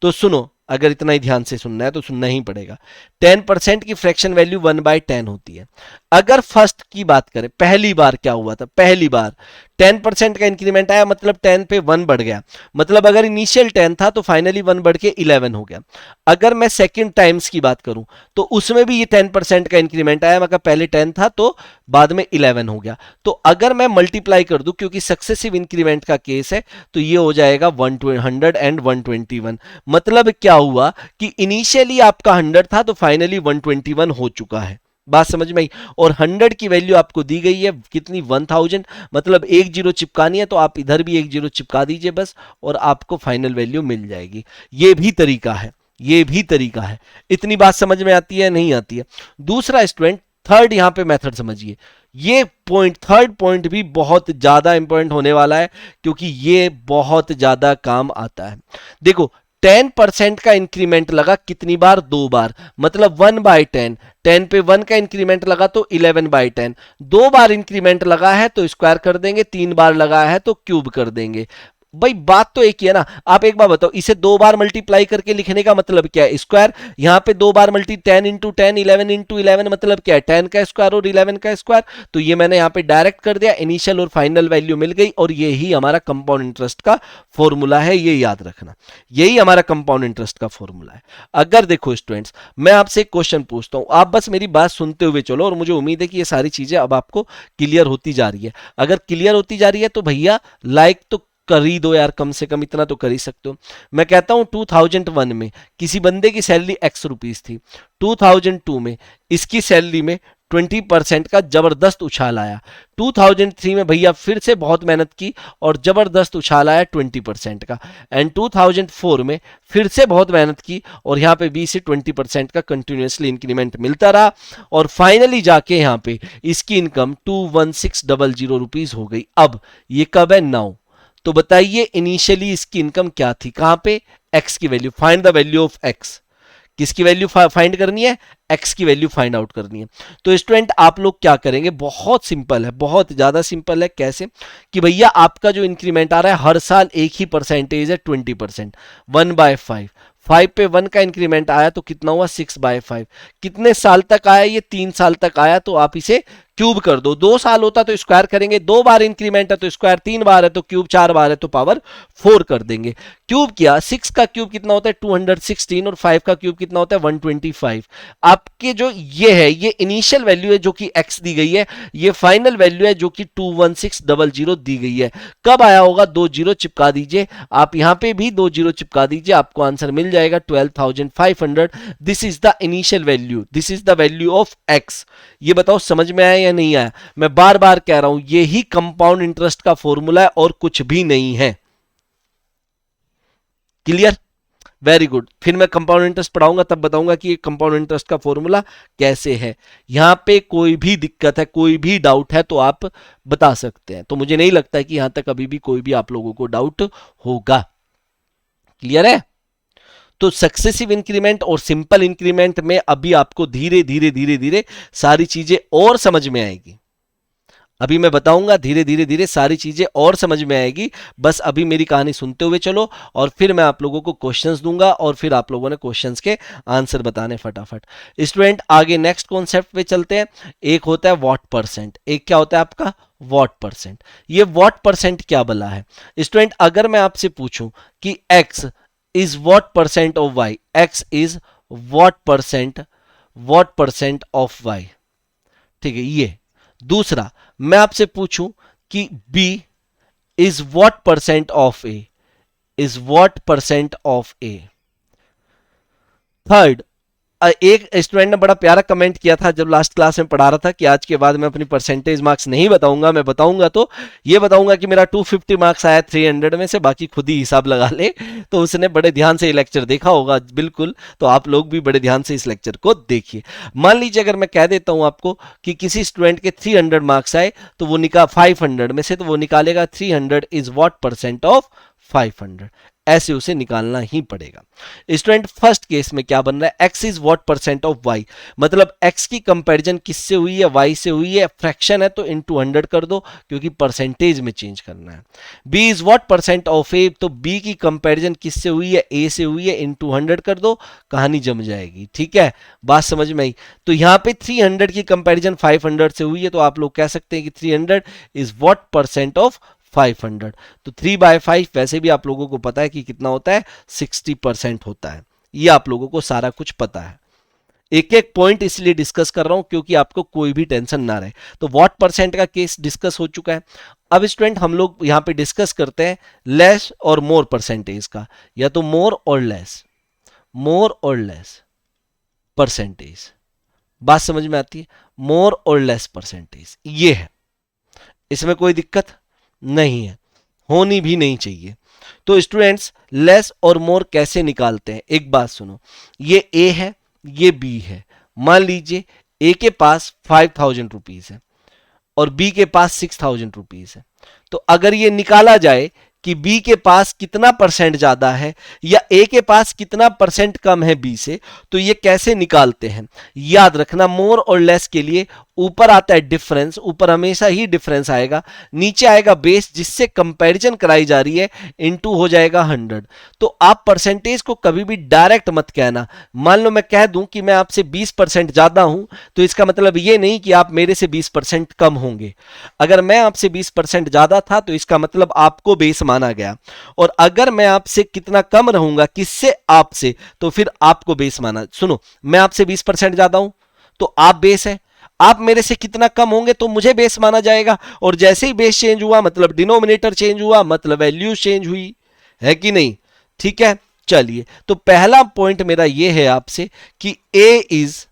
तो सुनो, अगर इतना ही ध्यान से सुनना है तो सुनना ही पड़ेगा। 10% की फ्रैक्शन वैल्यू 1/10 होती है। अगर फर्स्ट की बात करें, पहली बार क्या हुआ था? पहली बार 10% का इंक्रीमेंट आया मतलब 10 पे 1 बढ़ गया, मतलब अगर इनिशियल 10 था तो फाइनली 1 बढ़ के 11 हो गया। अगर मैं सेकंड टाइम्स की बात करूं तो उसमें भी ये 10% का इंक्रीमेंट आया, मतलब पहले 10 था तो बाद में 11 हो गया। तो अगर मैं मल्टीप्लाई कर दूं, क्योंकि सक्सेसिव इंक्रीमेंट का केस है, तो ये हो जाएगा 100 एंड 121। मतलब क्या हुआ कि इनिशियली आपका 100 था तो फाइनली 121 हो चुका है। बात समझ में आई। और 100 की वैल्यू आपको दी गई है कितनी, 1000, मतलब एक जीरो चिपकानी है तो आप इधर भी एक जीरो चिपका दीजिए बस, और आपको फाइनल वैल्यू मिल जाएगी। ये भी तरीका है, ये भी तरीका है। इतनी बात समझ में आती है, नहीं आती है? दूसरा स्टूडेंट, थर्ड यहां पे मेथड समझिए। ये पॉइंट, थर्ड पॉइंट भी बहुत ज्यादा इंपॉर्टेंट होने वाला है, क्योंकि ये बहुत ज्यादा काम आता है। देखो 10% का इंक्रीमेंट लगा कितनी बार, 2 बार, मतलब 1/10। 10 पे 1 का इंक्रीमेंट लगा तो 11/10। 2 बार इंक्रीमेंट लगा है तो स्क्वायर कर देंगे, 3 बार लगा है तो क्यूब कर देंगे। भाई बात तो एक ही है ना। आप एक बार बताओ, इसे 2 बार मल्टीप्लाई करके लिखने का मतलब क्या है, स्क्वायर। यहां पे 2 बार 10 इंटू 10, 11 इंटू 11, मतलब क्या है, 10 का स्क्वायर और 11 का स्क्वायर। तो ये मैंने यहां पे डायरेक्ट कर दिया, इनिशियल और फाइनल वैल्यू मिल गई, और ये ही हमारा कंपाउंड इंटरेस्ट का फॉर्मूला है, ये याद रखना। यही हमारा कंपाउंड इंटरेस्ट का फॉर्मूला है। अगर देखो स्टूडेंट्स, मैं आपसे एक क्वेश्चन पूछता हूं, आप बस मेरी बात सुनते हुए चलो, और मुझे उम्मीद है कि ये सारी चीजें अब आपको क्लियर होती जा रही है। अगर क्लियर होती जा रही है तो भैया लाइक तो कर ही दो यार, कम से कम इतना तो कर ही सकते हो। मैं कहता हूं 2001 में किसी बंदे की सैलरी x रुपीस थी, 2002 में इसकी सैलरी में 20% का जबरदस्त उछाल आया, 2003 में भैया फिर से बहुत मेहनत की और जबरदस्त उछाल आया 20% का, एंड 2004 में फिर से बहुत मेहनत की और यहां पे 20 से 20% का कंटिन्यूसली इंक्रीमेंट मिलता रहा, और फाइनली जाके यहां पे इसकी इनकम 21600 रुपीस हो गई। अब ये कब है, 9। तो बताइए इनिशियली इसकी इनकम क्या थी, कहां पे, x की value, find the value of x। किसकी वैल्यू फाइंड करनी है, x की वैल्यू फाइंड आउट करनी है। तो स्टूडेंट आप लोग क्या करेंगे, बहुत सिंपल है, बहुत ज्यादा सिंपल है। कैसे कि भैया आपका जो इंक्रीमेंट आ रहा है हर साल एक ही परसेंटेज है, 20%, 1/5। 5 पे 1 का इंक्रीमेंट आया तो कितना हुआ, 6/5। कितने साल तक आया, ये 3 साल तक आया, तो आप इसे क्यूब कर दो। 2 साल होता तो स्क्वायर करेंगे, 2 बार इंक्रीमेंट है तो स्क्वायर, 3 बार है तो क्यूब, 4 बार है तो पावर 4 कर देंगे। क्यूब किया, 6 का क्यूब कितना होता है, 216, और 5 का क्यूब कितना होता है, 125। आपके जो ये है, ये इनिशियल वैल्यू है जो कि x दी गई है, ये फाइनल वैल्यू है जो कि 21600 दी गई है। कब आया होगा, 2 जीरो चिपका दीजिए, आप यहां पे भी 2 जीरो चिपका दीजिए, आपको आंसर मिल जाएगा 12,500। This is the initial value, this is the value of x। ये बताओ समझ में आया या नहीं आया? मैं बार बार कह रहा हूं, ये ही कंपाउंड इंटरेस्ट का फॉर्मूला है और कुछ भी नहीं है। Clear, very good. फिर मैं कंपाउंड इंटरेस्ट पढ़ाऊंगा तब बताऊंगा कि ये कंपाउंड इंटरेस्ट का फॉर्मूला कैसे है। यहां पे कोई भी दिक्कत है, कोई भी डाउट है तो आप बता सकते हैं। तो मुझे नहीं लगता है कि यहां तक अभी भी कोई भी आप लोगों को डाउट होगा। क्लियर है? तो सक्सेसिव इंक्रीमेंट और सिंपल इंक्रीमेंट में अभी आपको धीरे धीरे धीरे धीरे सारी चीजें और समझ में आएगी। अभी मैं बताऊंगा, धीरे धीरे धीरे सारी चीजें और समझ में आएगी। बस अभी मेरी कहानी सुनते हुए चलो, और फिर मैं आप लोगों को क्वेश्चंस दूंगा और फिर आप लोगों ने क्वेश्चंस के आंसर बताने फटाफट। स्टूडेंट आगे नेक्स्ट कॉन्सेप्ट पे चलते हैं। एक होता है वॉट परसेंट, एक क्या होता है आपका, वॉट परसेंट। ये वॉट परसेंट क्या बला है स्टूडेंट? अगर मैं आपसे पूछूं कि x is what percent of y, x is what percent of y, ठीक है। ये दूसरा, मैं आपसे पूछूं कि b is what percent of a, is what percent of a। Third, एक स्टूडेंट ने बड़ा प्यारा कमेंट किया था जब लास्ट क्लास में पढ़ा रहा था कि आज के बाद मैं अपनी परसेंटेज मार्क्स नहीं बताऊंगा, मैं बताऊंगा तो ये बताऊंगा कि मेरा 250 मार्क्स आया 300 में से, बाकी खुद ही हिसाब लगा ले। तो उसने बड़े ध्यान से ये लेक्चर देखा होगा, बिल्कुल। तो आप लोग भी बड़े ध्यान से इस लेक्चर को देखिए। मान लीजिए अगर मैं कह देता हूं आपको कि किसी स्टूडेंट के 300 मार्क्स आए तो वो 500 में से तो वो निकालेगा 300 इज व्हाट परसेंट ऑफ 500। ऐसे उसे निकालना ही पड़ेगा। स्टूडेंट फर्स्ट केस में क्या बन रहा है, x is what percent of y, मतलब x की कंपैरिजन किससे हुई है, y से हुई है, फ्रैक्शन है तो इनटू 100 कर दो क्योंकि परसेंटेज में चेंज करना है। b is what percent of a, तो b की कंपैरिजन किससे हुई है, a से हुई है, इनटू 100 कर दो, कहानी जम जाएगी। ठीक है, बात समझ में आई। तो यहां पे 300 की कंपैरिजन 500 से हुई है, तो आप लोग कह सकते हैं कि 300 इज व्हाट परसेंट ऑफ 500। तो 3/5 वैसे भी आप लोगों को पता है कि कितना होता है, 60% होता है। ये आप लोगों को सारा कुछ पता है। एक एक पॉइंट इसलिए डिस्कस कर रहा हूं क्योंकि आपको कोई भी टेंशन ना रहे। तो व्हाट परसेंट का केस डिस्कस हो चुका है। अब स्टूडेंट हम लोग यहां पे डिस्कस करते हैं लेस और मोर परसेंटेज का, या तो मोर और लेस परसेंटेज। बात समझ में आती है, मोर और लेस परसेंटेज ये है, इसमें कोई दिक्कत नहीं है, होनी भी नहीं चाहिए। तो स्टूडेंट्स लेस और मोर कैसे निकालते हैं, एक बात सुनो, ये ए है, ये बी है। मान लीजिए ए के पास 5000 रुपीज है और बी के पास 6000 रुपीज है। तो अगर ये निकाला जाए कि बी के पास कितना परसेंट ज्यादा है या ए के पास कितना परसेंट कम है बी से, तो ये कैसे निकालते हैं, याद रखना मोर और लेस के लिए ऊपर आता है डिफरेंस, ऊपर हमेशा ही डिफरेंस आएगा, नीचे आएगा बेस जिससे कंपैरिजन कराई जा रही है, इनटू हो जाएगा 100। तो आप परसेंटेज को कभी भी डायरेक्ट मत कहना। मान लो मैं कह दूं कि मैं आपसे 20% ज्यादा हूं, तो इसका मतलब ये नहीं कि आप मेरे से 20% कम होंगे। अगर मैं आपसे 20% ज्यादा था तो इसका मतलब आपको बेस माना गया, और अगर मैं आपसे कितना कम रहूंगा, किससे, आपसे, तो फिर आपको बेस माना। सुनो, मैं आपसे 20% ज्यादा हूं तो आप बेस है, आप मेरे से कितना कम होंगे तो मुझे बेस माना जाएगा, और जैसे ही बेस चेंज हुआ मतलब डिनोमिनेटर चेंज हुआ, मतलब वैल्यू चेंज हुई, है कि नहीं। ठीक है, चलिए, तो पहला पॉइंट मेरा यह है आपसे कि A is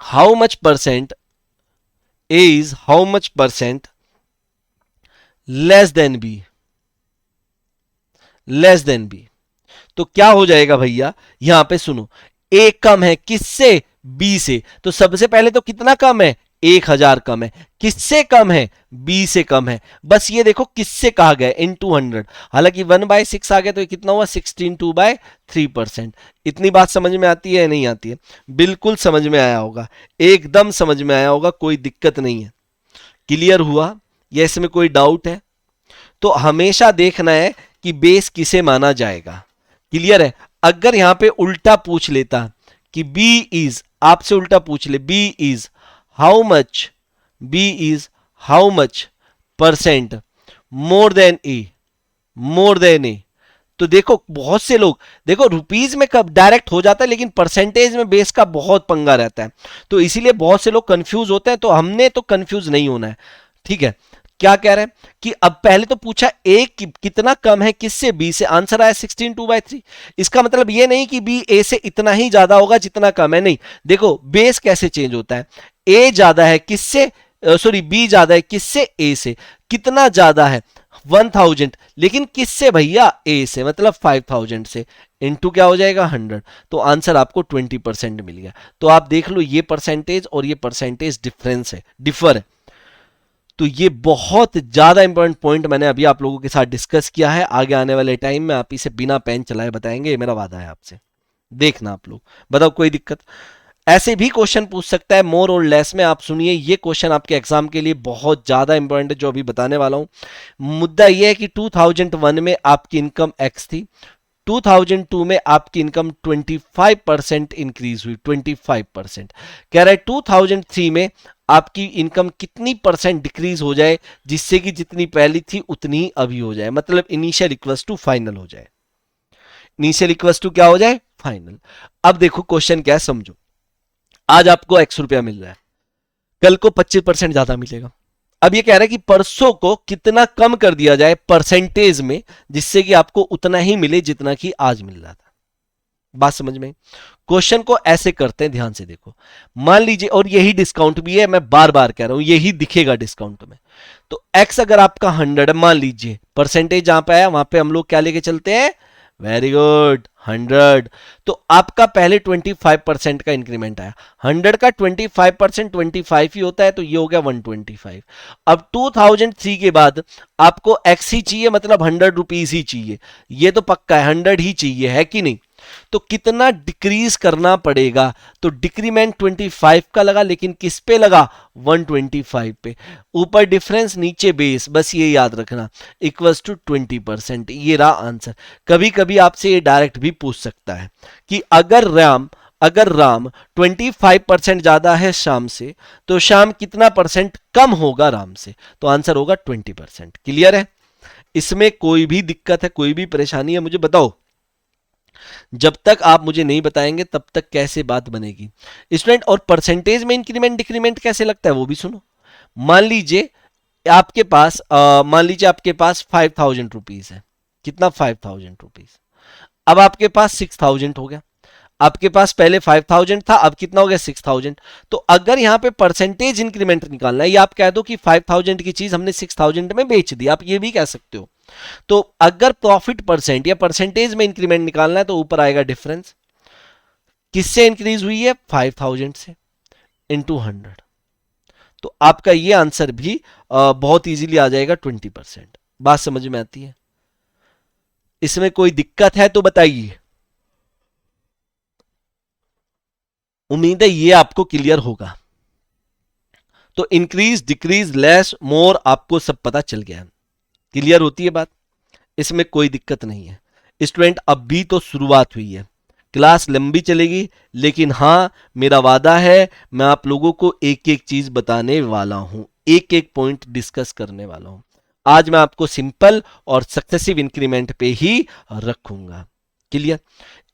how much percent, A is how much percent less than B, less than B. तो क्या हो जाएगा भैया, यहां पे सुनो, ए कम है किससे, बी से, तो सबसे पहले तो कितना कम है, 1000 कम है, किससे कम है, बी से कम है। बस ये देखो किससे कहा गया, इनटू 100, हालांकि 1/6 आ गया तो ये कितना हुआ, 16/3%। इतनी बात समझ में आती है, नहीं आती है, बिल्कुल समझ में आया होगा, एकदम समझ में आया होगा, कोई दिक्कत नहीं है, क्लियर हुआ, या इसमें कोई डाउट है। तो हमेशा देखना है कि बेस किसे माना जाएगा, क्लियर है। अगर यहां पे उल्टा पूछ लेता कि बी इज, आपसे उल्टा पूछ ले, B is how much, B is how much percent more than A, more than A, तो देखो बहुत से लोग, देखो रुपीज में कब डायरेक्ट हो जाता है, लेकिन परसेंटेज में बेस का बहुत पंगा रहता है, तो इसीलिए बहुत से लोग कंफ्यूज होते हैं। तो हमने तो कंफ्यूज नहीं होना है, ठीक है। क्या कह रहे हैं कि अब पहले तो पूछा ए कितना कम है किससे, बी से, आंसर आया 16/2/3। इसका मतलब ये नहीं कि बी ए से इतना ही ज्यादा होगा जितना कम है, नहीं। देखो बेस कैसे चेंज होता है, ए ज्यादा है किससे, सॉरी बी ज्यादा है किससे, ए से, कितना ज्यादा है 1000, लेकिन किससे भैया, ए से, मतलब 5000 से, इनटू क्या हो जाएगा 100, तो आंसर आपको 20% मिल गया। तो आप देख लो ये परसेंटेज और ये परसेंटेज डिफरेंस है, डिफर है। तो ये बहुत ज्यादा इंपॉर्टेंट पॉइंट मैंने अभी आप लोगों के साथ डिस्कस किया है, आगे आने वाले टाइम में आप इसे बिना पेन चलाए बताएंगे, ये मेरा वादा है आपसे, देखना आप लोग, बताओ कोई दिक्कत। ऐसे भी क्वेश्चन पूछ सकता है मोर और लेस में, आप सुनिए ये क्वेश्चन आपके एग्जाम के लिए बहुत ज्यादा इंपॉर्टेंट है जो अभी बताने वाला हूं। मुद्दा यह है कि 2001 में आपकी इनकम एक्स थी, 2002 में आपकी इनकम 25% इंक्रीज हुई, 25%। कह रहा है 2003 में आपकी इनकम कितनी परसेंट डिक्रीज हो जाए जिससे कि जितनी पहली थी उतनी ही अभी हो जाए, मतलब इनिशियल इक्वल्स टू फाइनल हो जाए, इनिशियल इक्वल्स टू क्या हो जाए, फाइनल। अब देखो क्वेश्चन क्या है समझो, आज आपको x रुपया मिल रहा है, कल को 25% ज्यादा मिलेगा। अब ये कह रहा है कि परसों को कितना कम कर दिया जाए परसेंटेज में जिससे कि आपको उतना ही मिले जितना कि आज मिल रहा था। बात समझ में, क्वेश्चन को ऐसे करते हैं, ध्यान से देखो। मान लीजिए, और यही डिस्काउंट भी है, मैं बार बार कह रहा हूं, यही दिखेगा डिस्काउंट में। तो x अगर आपका 100 मान लीजिए, परसेंटेज जहां पे आया वहां पे हम लोग क्या लेके चलते हैं, वेरी गुड, 100। तो आपका पहले 25% का इंक्रीमेंट आया, 100 का 25% 25 ही होता है, तो ये हो गया 125। अब 2003 के बाद आपको एक्स ही चाहिए, मतलब 100 रुपीज ही चाहिए, ये तो पक्का है 100 ही चाहिए, है कि नहीं? तो कितना डिक्रीज करना पड़ेगा? तो डिक्रीमेंट 25 का लगा, लेकिन किस पे लगा? 125 पे। ऊपर डिफरेंस नीचे बेस, बस ये याद रखना, इक्वल्स टू 20%। ये रहा आंसर। कभी कभी आपसे ये डायरेक्ट भी पूछ सकता है कि अगर राम 25% ज्यादा है शाम से, तो शाम कितना परसेंट कम होगा राम से? तो आंसर होगा 20%। क्लियर है? इसमें कोई भी दिक्कत है, कोई भी परेशानी है, मुझे बताओ। जब तक आप मुझे नहीं बताएंगे तब तक कैसे बात बनेगी स्टूडेंट? और परसेंटेज में इंक्रीमेंट डिक्रीमेंट कैसे लगता है वो भी सुनो। मान लीजिए आपके पास 5,000 रुपीज है। कितना? 5,000 रुपीज। अब आपके पास 6,000 हो गया। आपके पास पहले 5,000 था, अब कितना हो गया? 6,000। तो अगर यहां पे परसेंटेज इंक्रीमेंट निकालना है, या आप कह दो कि 5,000 की चीज हमने 6,000 में बेच दी, आप ये भी कह सकते हो। तो अगर प्रॉफिट परसेंट या परसेंटेज में इंक्रीमेंट निकालना है, तो ऊपर आएगा डिफरेंस। किससे इंक्रीज हुई है? 5,000 से, इंटू 100। तो आपका ये आंसर भी बहुत इजीली आ जाएगा 20%। बात समझ में आती है? इसमें कोई दिक्कत है तो बताइए। उम्मीद है ये आपको क्लियर होगा। तो इंक्रीज डिक्रीज लेस मोर आपको सब पता चल गया। क्लियर होती है बात? इसमें कोई दिक्कत नहीं है स्टूडेंट। अब भी तो शुरुआत हुई है, क्लास लंबी चलेगी, लेकिन हां मेरा वादा है मैं आप लोगों को एक एक चीज बताने वाला हूं, एक एक पॉइंट डिस्कस करने वाला हूं। आज मैं आपको सिंपल और सक्सेसिव इंक्रीमेंट पे ही रखूंगा। क्लियर?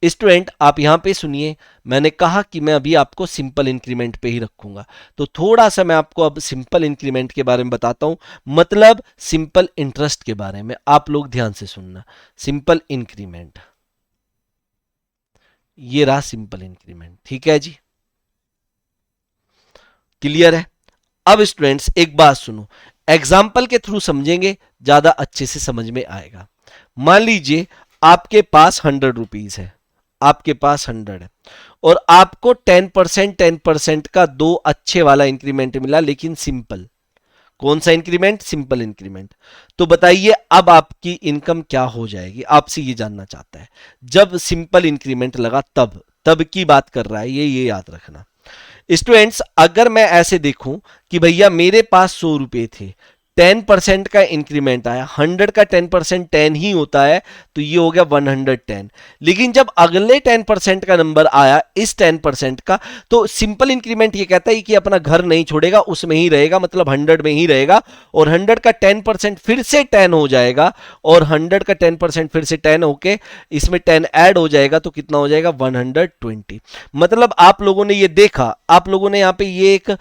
स्टूडेंट आप यहां पे सुनिए, मैंने कहा कि मैं अभी आपको सिंपल इंक्रीमेंट पे ही रखूंगा, तो थोड़ा सा मैं आपको अब सिंपल इंक्रीमेंट के बारे में बताता हूं, मतलब सिंपल इंटरेस्ट के बारे में। आप लोग ध्यान से सुनना। सिंपल इंक्रीमेंट, ये रहा सिंपल इंक्रीमेंट। ठीक है जी? क्लियर है? अब स्टूडेंट्स एक बात सुनो, एग्जाम्पल के थ्रू समझेंगे, ज्यादा अच्छे से समझ में आएगा। मान लीजिए आपके पास 100 रुपीज है, आपके पास 100 है, और आपको 10% का दो अच्छे वाला इंक्रीमेंट मिला, लेकिन सिंपल। कौन सा इंक्रीमेंट? Simple increment. तो बताइए अब आपकी इनकम क्या हो जाएगी? आपसे ये जानना चाहता है। जब सिंपल इंक्रीमेंट लगा तब तब की बात कर रहा है ये याद रखना। स्टूडेंट्स अगर मैं ऐसे देखूं कि भैया मेरे पास 100 रुपए थे, 10% का इंक्रीमेंट आया, 100 का 10% 10 ही होता है, तो ये हो गया 110। लेकिन जब अगले 10% का नंबर आया इस 10% का, तो सिंपल इंक्रीमेंट ये कहता है कि अपना घर नहीं छोड़ेगा, उसमें ही रहेगा, मतलब 100 में ही रहेगा, और 100 का 10% फिर से 10 हो जाएगा, और 100 का 10% फिर से 10 होके इसमें 10 ऐड हो जाएगा, तो कितना हो जाएगा? 120। मतलब आप लोगों ने ये देखा, आप लोगों ने यहां पे ये एक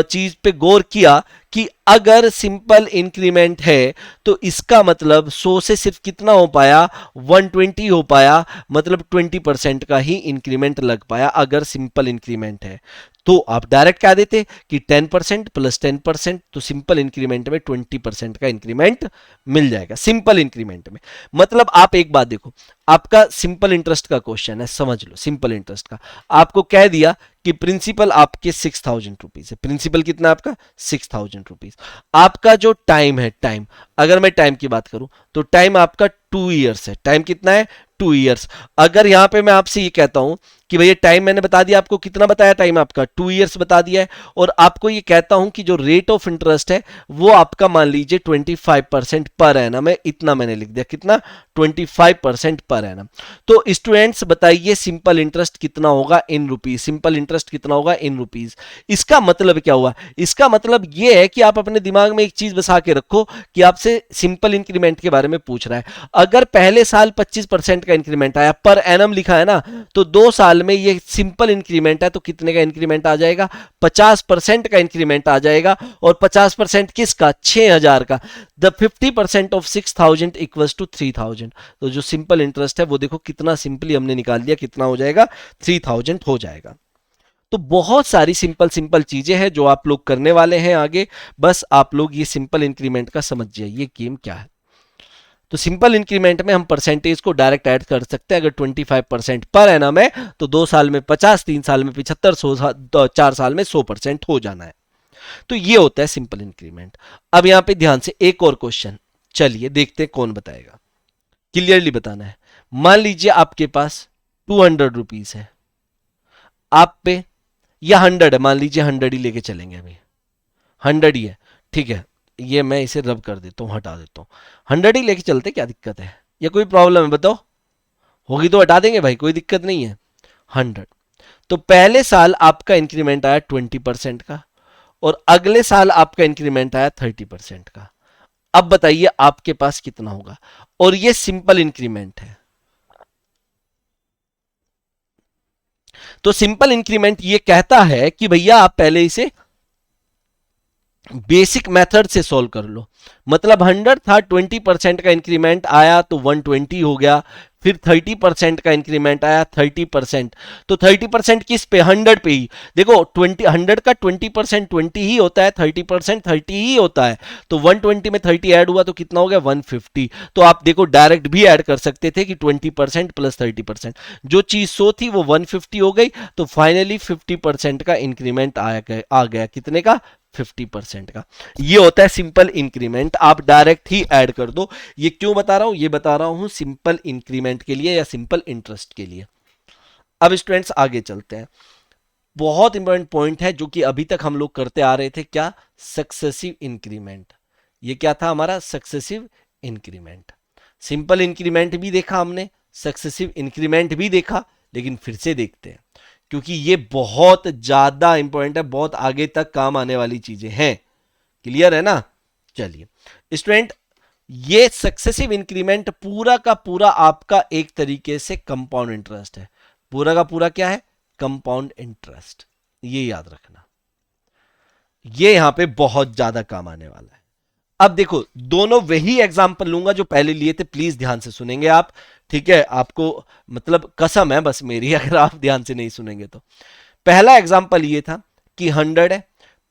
चीज पे गौर किया कि अगर सिंपल इंक्रीमेंट है तो इसका मतलब 100 से सिर्फ कितना हो पाया? 120 हो पाया, मतलब 20% का ही इंक्रीमेंट लग पाया अगर सिंपल इंक्रीमेंट है। तो आप डायरेक्ट कह देते कि 10% प्लस 10%, तो सिंपल इंक्रीमेंट में 20% का इंक्रीमेंट मिल जाएगा सिंपल इंक्रीमेंट में। मतलब आप एक बात देखो, आपका सिंपल इंटरेस्ट का क्वेश्चन है, समझ लो सिंपल इंटरेस्ट का। आपको कह दिया कि प्रिंसिपल आपके 6,000 रुपीज है। प्रिंसिपल कितना आपका? 6,000 रुपीज। आपका जो टाइम है, टाइम, अगर मैं टाइम की बात करूं तो टाइम आपका 2 इयर्स है। टाइम कितना है? 2 इयर्स। अगर यहां पे मैं आपसे ये कहता हूं कि भैया टाइम मैंने बता दिया आपको, कितना बताया टाइम आपका? 2 इयर्स बता दिया है, और आपको ये कहता हूं कि जो रेट ऑफ इंटरेस्ट है वो आपका मान लीजिए 25% पर एनम है, इतना मैंने लिख दिया। कितना? 25% पर एनम। तो स्टूडेंट्स बताइए सिंपल इंटरेस्ट कितना होगा इन रुपीज? सिंपल इंटरेस्ट कितना होगा इन रुपीज? इसका मतलब क्या हुआ? इसका मतलब यह है कि आप अपने दिमाग में एक चीज बसा के रखो कि आपसे सिंपल इंक्रीमेंट के बारे में पूछ रहा है। अगर पहले साल 25% का इंक्रीमेंट आया, पर एनम लिखा है ना, तो 2 साल में ये सिंपल इंक्रीमेंट है, तो कितने का इंक्रीमेंट आ जाएगा? 50% का इंक्रीमेंट आ जाएगा। और 50% किसका? 6,000 का। The 50% of 6,000 equals to 3,000। तो जो सिंपल इंटरेस्ट है वो देखो कितना सिंपली हमने निकाल दिया, कितना हो जाएगा? 3,000 हो जाएगा। तो बहुत सारी सिंपल सिंपल चीजें हैं जो आप लोग करने वाले हैं आगे। बस आप लोग ये सिंपल इंक्रीमेंट का समझिए ये गेम क्या है। तो सिंपल इंक्रीमेंट में हम परसेंटेज को डायरेक्ट ऐड कर सकते हैं। अगर 25% पर एनम है तो 2 साल में 50, 3 साल में 75, 4 साल में 100% हो जाना है। तो ये होता है सिंपल इंक्रीमेंट। अब यहां पे ध्यान से एक और क्वेश्चन, चलिए देखते हैं कौन बताएगा। क्लियरली बताना है। मान लीजिए आपके पास 200 रुपीज है आप पे, या 100 है, मान लीजिए 100 ही लेके चलेंगे, अभी 100 ही है, ठीक है। ये मैं इसे रब कर देता हूं, हटा देता हूं। 100 ही लेके चलते, क्या दिक्कत है या कोई प्रॉब्लम है बताओ? होगी तो हटा देंगे भाई, कोई दिक्कत नहीं है। 100, तो पहले साल आपका इंक्रीमेंट आया 20% का, और अगले साल आपका इंक्रीमेंट आया 30% का। अब बताइए आपके पास कितना होगा? और ये सिंपल इंक्रीमेंट है। तो सिंपल इंक्रीमेंट ये कहता है कि भैया आप पहले इसे बेसिक मेथड से सॉल्व कर लो। मतलब 100 था, 20% का इंक्रीमेंट आया तो 120 हो गया, फिर 30% का इंक्रीमेंट आया 30%, तो 30% किस पे? 100 पे ही। देखो 100 का 20% 20 ही होता है, 30% 30 ही होता है, तो 120 में 30 ऐड हुआ तो कितना हो गया? 150। तो आप देखो डायरेक्ट भी ऐड कर सकते थे कि 20% प्लस 30%, जो चीज 100 थी वो 150 हो गई, तो फाइनली 50% का इंक्रीमेंट आ गया कितने का? 50% का। ये होता है सिंपल इंक्रीमेंट, आप डायरेक्ट ही ऐड कर दो। ये क्यों बता रहा हूं? ये बता रहा हूं सिंपल इंक्रीमेंट के लिए या सिंपल इंटरेस्ट के लिए। अब स्टूडेंट्स आगे चलते हैं। बहुत इंपॉर्टेंट पॉइंट है जो कि अभी तक हम लोग करते आ रहे थे, क्या? Successive increment. ये क्या था हमारा? Successive increment. सिंपल इंक्रीमेंट भी देखा हमने, सक्सेसिव इंक्रीमेंट भी देखा, लेकिन फिर से देखते हैं क्योंकि ये बहुत ज्यादा इंपॉर्टेंट है, बहुत आगे तक काम आने वाली चीजें हैं। क्लियर है ना? चलिए स्टूडेंट, ये सक्सेसिव इंक्रीमेंट पूरा का पूरा आपका एक तरीके से कंपाउंड इंटरेस्ट है। पूरा का पूरा क्या है? Compound interest. ये याद रखना, ये यहां पे बहुत ज्यादा काम आने वाला है। अब देखो दोनों वही एग्जांपल लूंगा जो पहले लिए थे, प्लीज ध्यान से सुनेंगे आप, ठीक है? आपको मतलब कसम है बस मेरी, अगर आप ध्यान से नहीं सुनेंगे तो। पहला एग्जांपल ये था कि 100 है,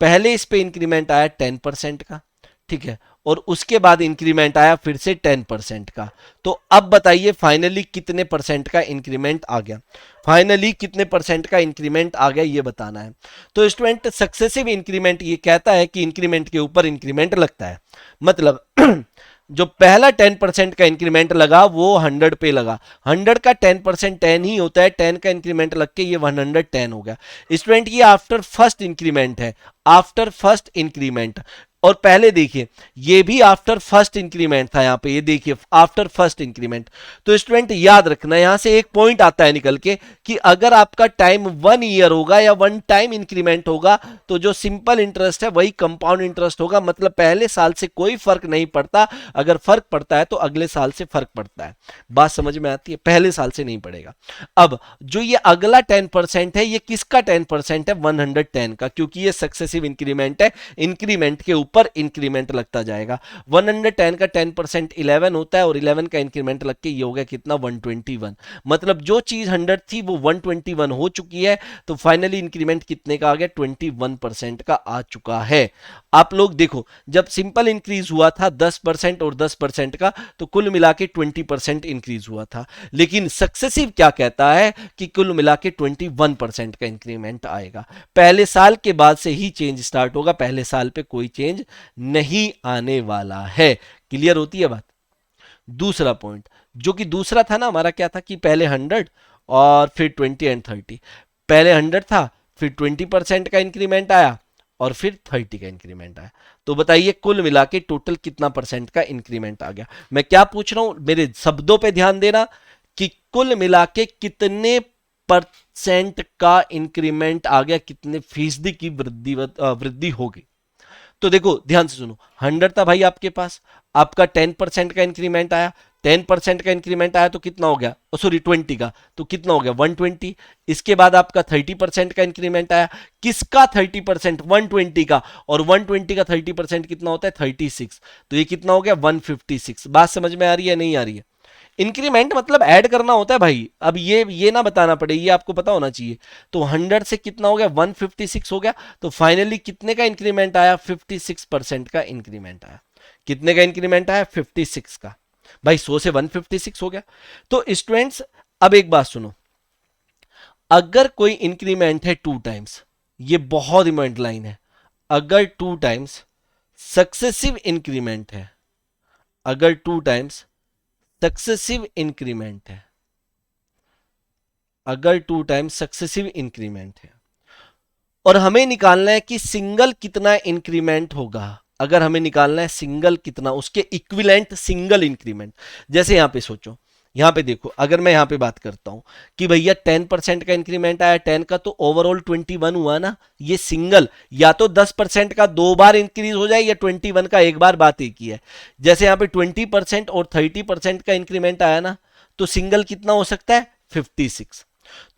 पहले इस पे इंक्रीमेंट आया 10% का, ठीक है, और उसके बाद इंक्रीमेंट आया फिर से 10% का। तो अब बताइए फाइनली कितने परसेंट का इंक्रीमेंट आ गया? फाइनली कितने परसेंट का इंक्रीमेंट आ गया ये बताना है। तो स्टूडेंट सक्सेसिव इंक्रीमेंट ये कहता है कि इंक्रीमेंट के ऊपर इंक्रीमेंट लगता है। मतलब जो पहला 10% का इंक्रीमेंट लगा वो 100 पे लगा, 100 का 10% 10 ही होता है, 10 का इंक्रीमेंट लग के ये 110 हो गया। स्टूडेंट ये आफ्टर फर्स्ट इंक्रीमेंट है, आफ्टर फर्स्ट इंक्रीमेंट। और पहले देखिए ये भी आफ्टर फर्स्ट इंक्रीमेंट था, यहां पे ये देखिए आफ्टर फर्स्ट इंक्रीमेंट। तो स्टूडेंट याद रखना, यहां से एक पॉइंट आता है निकल के कि अगर आपका टाइम 1 ईयर होगा या 1 टाइम इंक्रीमेंट होगा तो जो सिंपल इंटरेस्ट है वही कंपाउंड इंटरेस्ट होगा। मतलब पहले साल से कोई फर्क नहीं पड़ता, अगर फर्क पड़ता है तो अगले साल से फर्क पड़ता है। बात समझ में आती है? पहले साल से नहीं पड़ेगा। अब जो ये अगला 10% है, ये किसका 10% है? 110 का, क्योंकि ये सक्सेसिव इंक्रीमेंट है, इंक्रीमेंट के ऊपर इंक्रीमेंट लगता जाएगा। 110 का 10% 11 होता है, और 11 का इंक्रीमेंट लग के ये हो गया कितना? 121। मतलब जो चीज 100 थी वो 121 हो चुकी है, तो फाइनली इंक्रीमेंट कितने का आ गया? 21% का आ चुका है। आप लोग देखो जब सिंपल इंक्रीज हुआ था 10% और 10% का, तो कुल मिला के 20% इंक्रीज हुआ था। लेकिन सक्सेसिव क्या कहता है कि कुल मिला के 21% का इंक्रीमेंट आएगा। पहले साल के बाद से ही चेंज स्टार्ट होगा, पहले साल पे कोई चेंज नहीं आने वाला है। क्लियर होती है बात? दूसरा पॉइंट जो कि दूसरा था ना हमारा, क्या था कि पहले 100 और फिर 20 एंड 30। पहले 100 था, फिर 20% का इंक्रीमेंट आया, और फिर 30 का इंक्रीमेंट आया। तो बताइए कुल मिला के टोटल कितना परसेंट का इंक्रीमेंट आ गया? मैं क्या पूछ रहा हूं, मेरे शब्दों पे ध्यान देना, कि कुल मिला के कितने परसेंट का इंक्रीमेंट आ गया, कितने फीसदी की वृद्धि होगी। तो देखो ध्यान से सुनो, 100 था भाई आपके पास, आपका 10% का इंक्रीमेंट आया, 10% का इंक्रीमेंट आया तो कितना हो गया? सॉरी 20 का, तो कितना हो गया? 120। इसके बाद आपका 30% का इंक्रीमेंट आया, किसका 30%? 120 का, और 120 का 30% कितना होता है? 36। तो ये कितना हो गया? 156। बात समझ में आ रही है नहीं आ रही है? इंक्रीमेंट मतलब ऐड करना होता है भाई। अब ये ना बताना पड़े, ये आपको पता होना चाहिए। तो 100 से कितना हो गया? 156 हो गया। तो फाइनली कितने का इंक्रीमेंट आया? 56% का इंक्रीमेंट आया। कितने का इंक्रीमेंट आया? 56 का। भाई 100 से 156 हो गया। तो स्टूडेंट्स अब एक बात सुनो, अगर कोई इंक्रीमेंट है 2 टाइम्स, ये बहुत इंपॉर्टेंट लाइन है, अगर 2 टाइम्स सक्सेसिव इंक्रीमेंट है, अगर 2 टाइम्स सक्सेसिव इंक्रीमेंट है, अगर 2 टाइम्स सक्सेसिव इंक्रीमेंट है और हमें निकालना है कि सिंगल कितना इंक्रीमेंट होगा, अगर हमें निकालना है सिंगल कितना, उसके इक्विवेलेंट सिंगल इंक्रीमेंट। जैसे यहां पे सोचो, यहां पे देखो, अगर मैं यहां पे बात करता हूं कि भैया 10% का इंक्रीमेंट आया 10 का, तो ओवरऑल 21 हुआ ना, ये सिंगल, या तो 10% का 2 बार इंक्रीज हो जाए या 21 का एक बार, बात एक ही है। जैसे यहां पे 20% और 30% का इंक्रीमेंट आया ना, तो सिंगल कितना हो सकता है 56।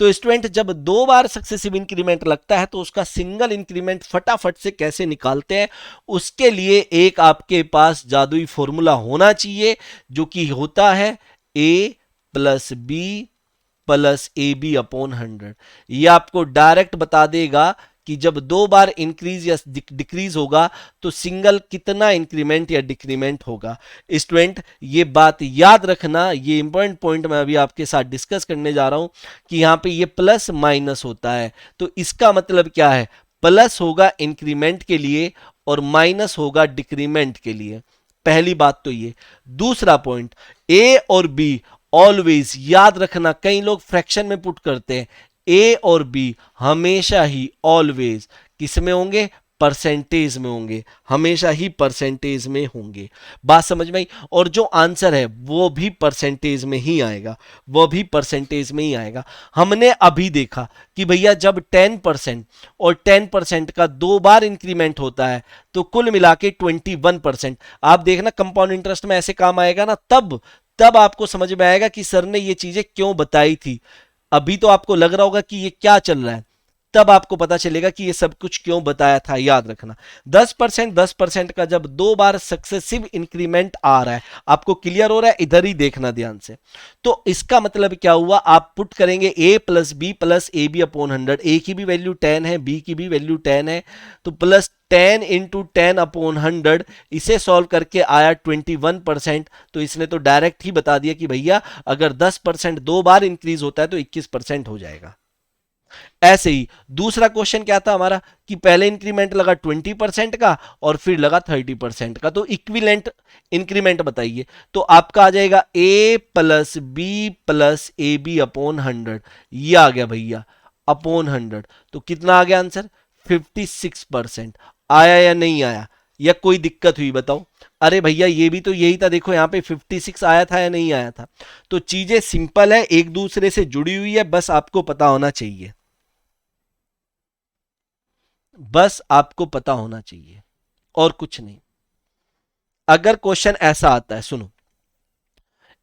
तो स्टूडेंट जब 2 बार सक्सेसिव इंक्रीमेंट लगता है तो उसका सिंगल इंक्रीमेंट फटाफट से कैसे निकालते हैं, उसके लिए एक आपके पास जादुई फॉर्मूला होना चाहिए, जो कि होता है A plus B plus A B upon 100। ये आपको डायरेक्ट बता देगा कि जब 2 बार इंक्रीज या डिक्रीज होगा तो सिंगल कितना इंक्रीमेंट या डिक्रीमेंट होगा। स्टूडेंट ये बात याद रखना, ये इंपॉर्टेंट पॉइंट मैं अभी आपके साथ डिस्कस करने जा रहा हूं कि यहां पे ये प्लस माइनस होता है, तो इसका मतलब क्या है, प्लस होगा इंक्रीमेंट के लिए और माइनस होगा डिक्रीमेंट के लिए। पहली बात तो ये। दूसरा पॉइंट, ए और बी ऑलवेज याद रखना, कई लोग फ्रैक्शन में पुट करते हैं, ए और बी हमेशा ही ऑलवेज किस में होंगे, परसेंटेज में होंगे, हमेशा ही परसेंटेज में होंगे। बात समझ में आई? और जो आंसर है वो भी परसेंटेज में ही आएगा, वो भी परसेंटेज में ही आएगा। हमने अभी देखा कि भैया जब 10% और 10% का 2 बार इंक्रीमेंट होता है तो कुल मिला के 21%। आप देखना कंपाउंड इंटरेस्ट में ऐसे काम आएगा ना, तब तब आपको समझ में आएगा कि सर ने ये चीजें क्यों बताई थी। अभी तो आपको लग रहा होगा कि ये क्या चल रहा है, तब आपको पता चलेगा कि ये सब कुछ क्यों बताया था। याद रखना 10% का जब 2 बार सक्सेसिव इंक्रीमेंट आ रहा है, आपको क्लियर हो रहा है, इधर ही देखना ध्यान से। तो इसका मतलब क्या हुआ, आप पुट करेंगे a plus B plus A B upon 100, A की भी वैल्यू 10 है, बी की भी वैल्यू 10 है, तो प्लस 10 इंटू 10 अपॉन 100, इसे सॉल्व करके आया 21%। तो इसने तो डायरेक्ट ही बता दिया कि भैया अगर 10% 2 बार इंक्रीज होता है तो 21% हो जाएगा। ऐसे ही दूसरा क्वेश्चन क्या था हमारा कि पहले इंक्रीमेंट लगा 20% का और फिर लगा 30% का, तो इक्विवेलेंट इंक्रीमेंट बताइए। तो आपका आ जाएगा a plus B plus A B upon 100, ये आ गया भैया अपॉन 100। तो कितना आ गया आंसर, 56%। आया या नहीं आया, या कोई दिक्कत हुई बताओ? अरे भैया ये भी तो यही था, देखो यहां पे 56 आया था या नहीं आया था। तो चीजें सिंपल है, एक दूसरे से जुड़ी हुई है, बस आपको पता होना चाहिए, बस आपको पता होना चाहिए और कुछ नहीं। अगर क्वेश्चन ऐसा आता है, सुनो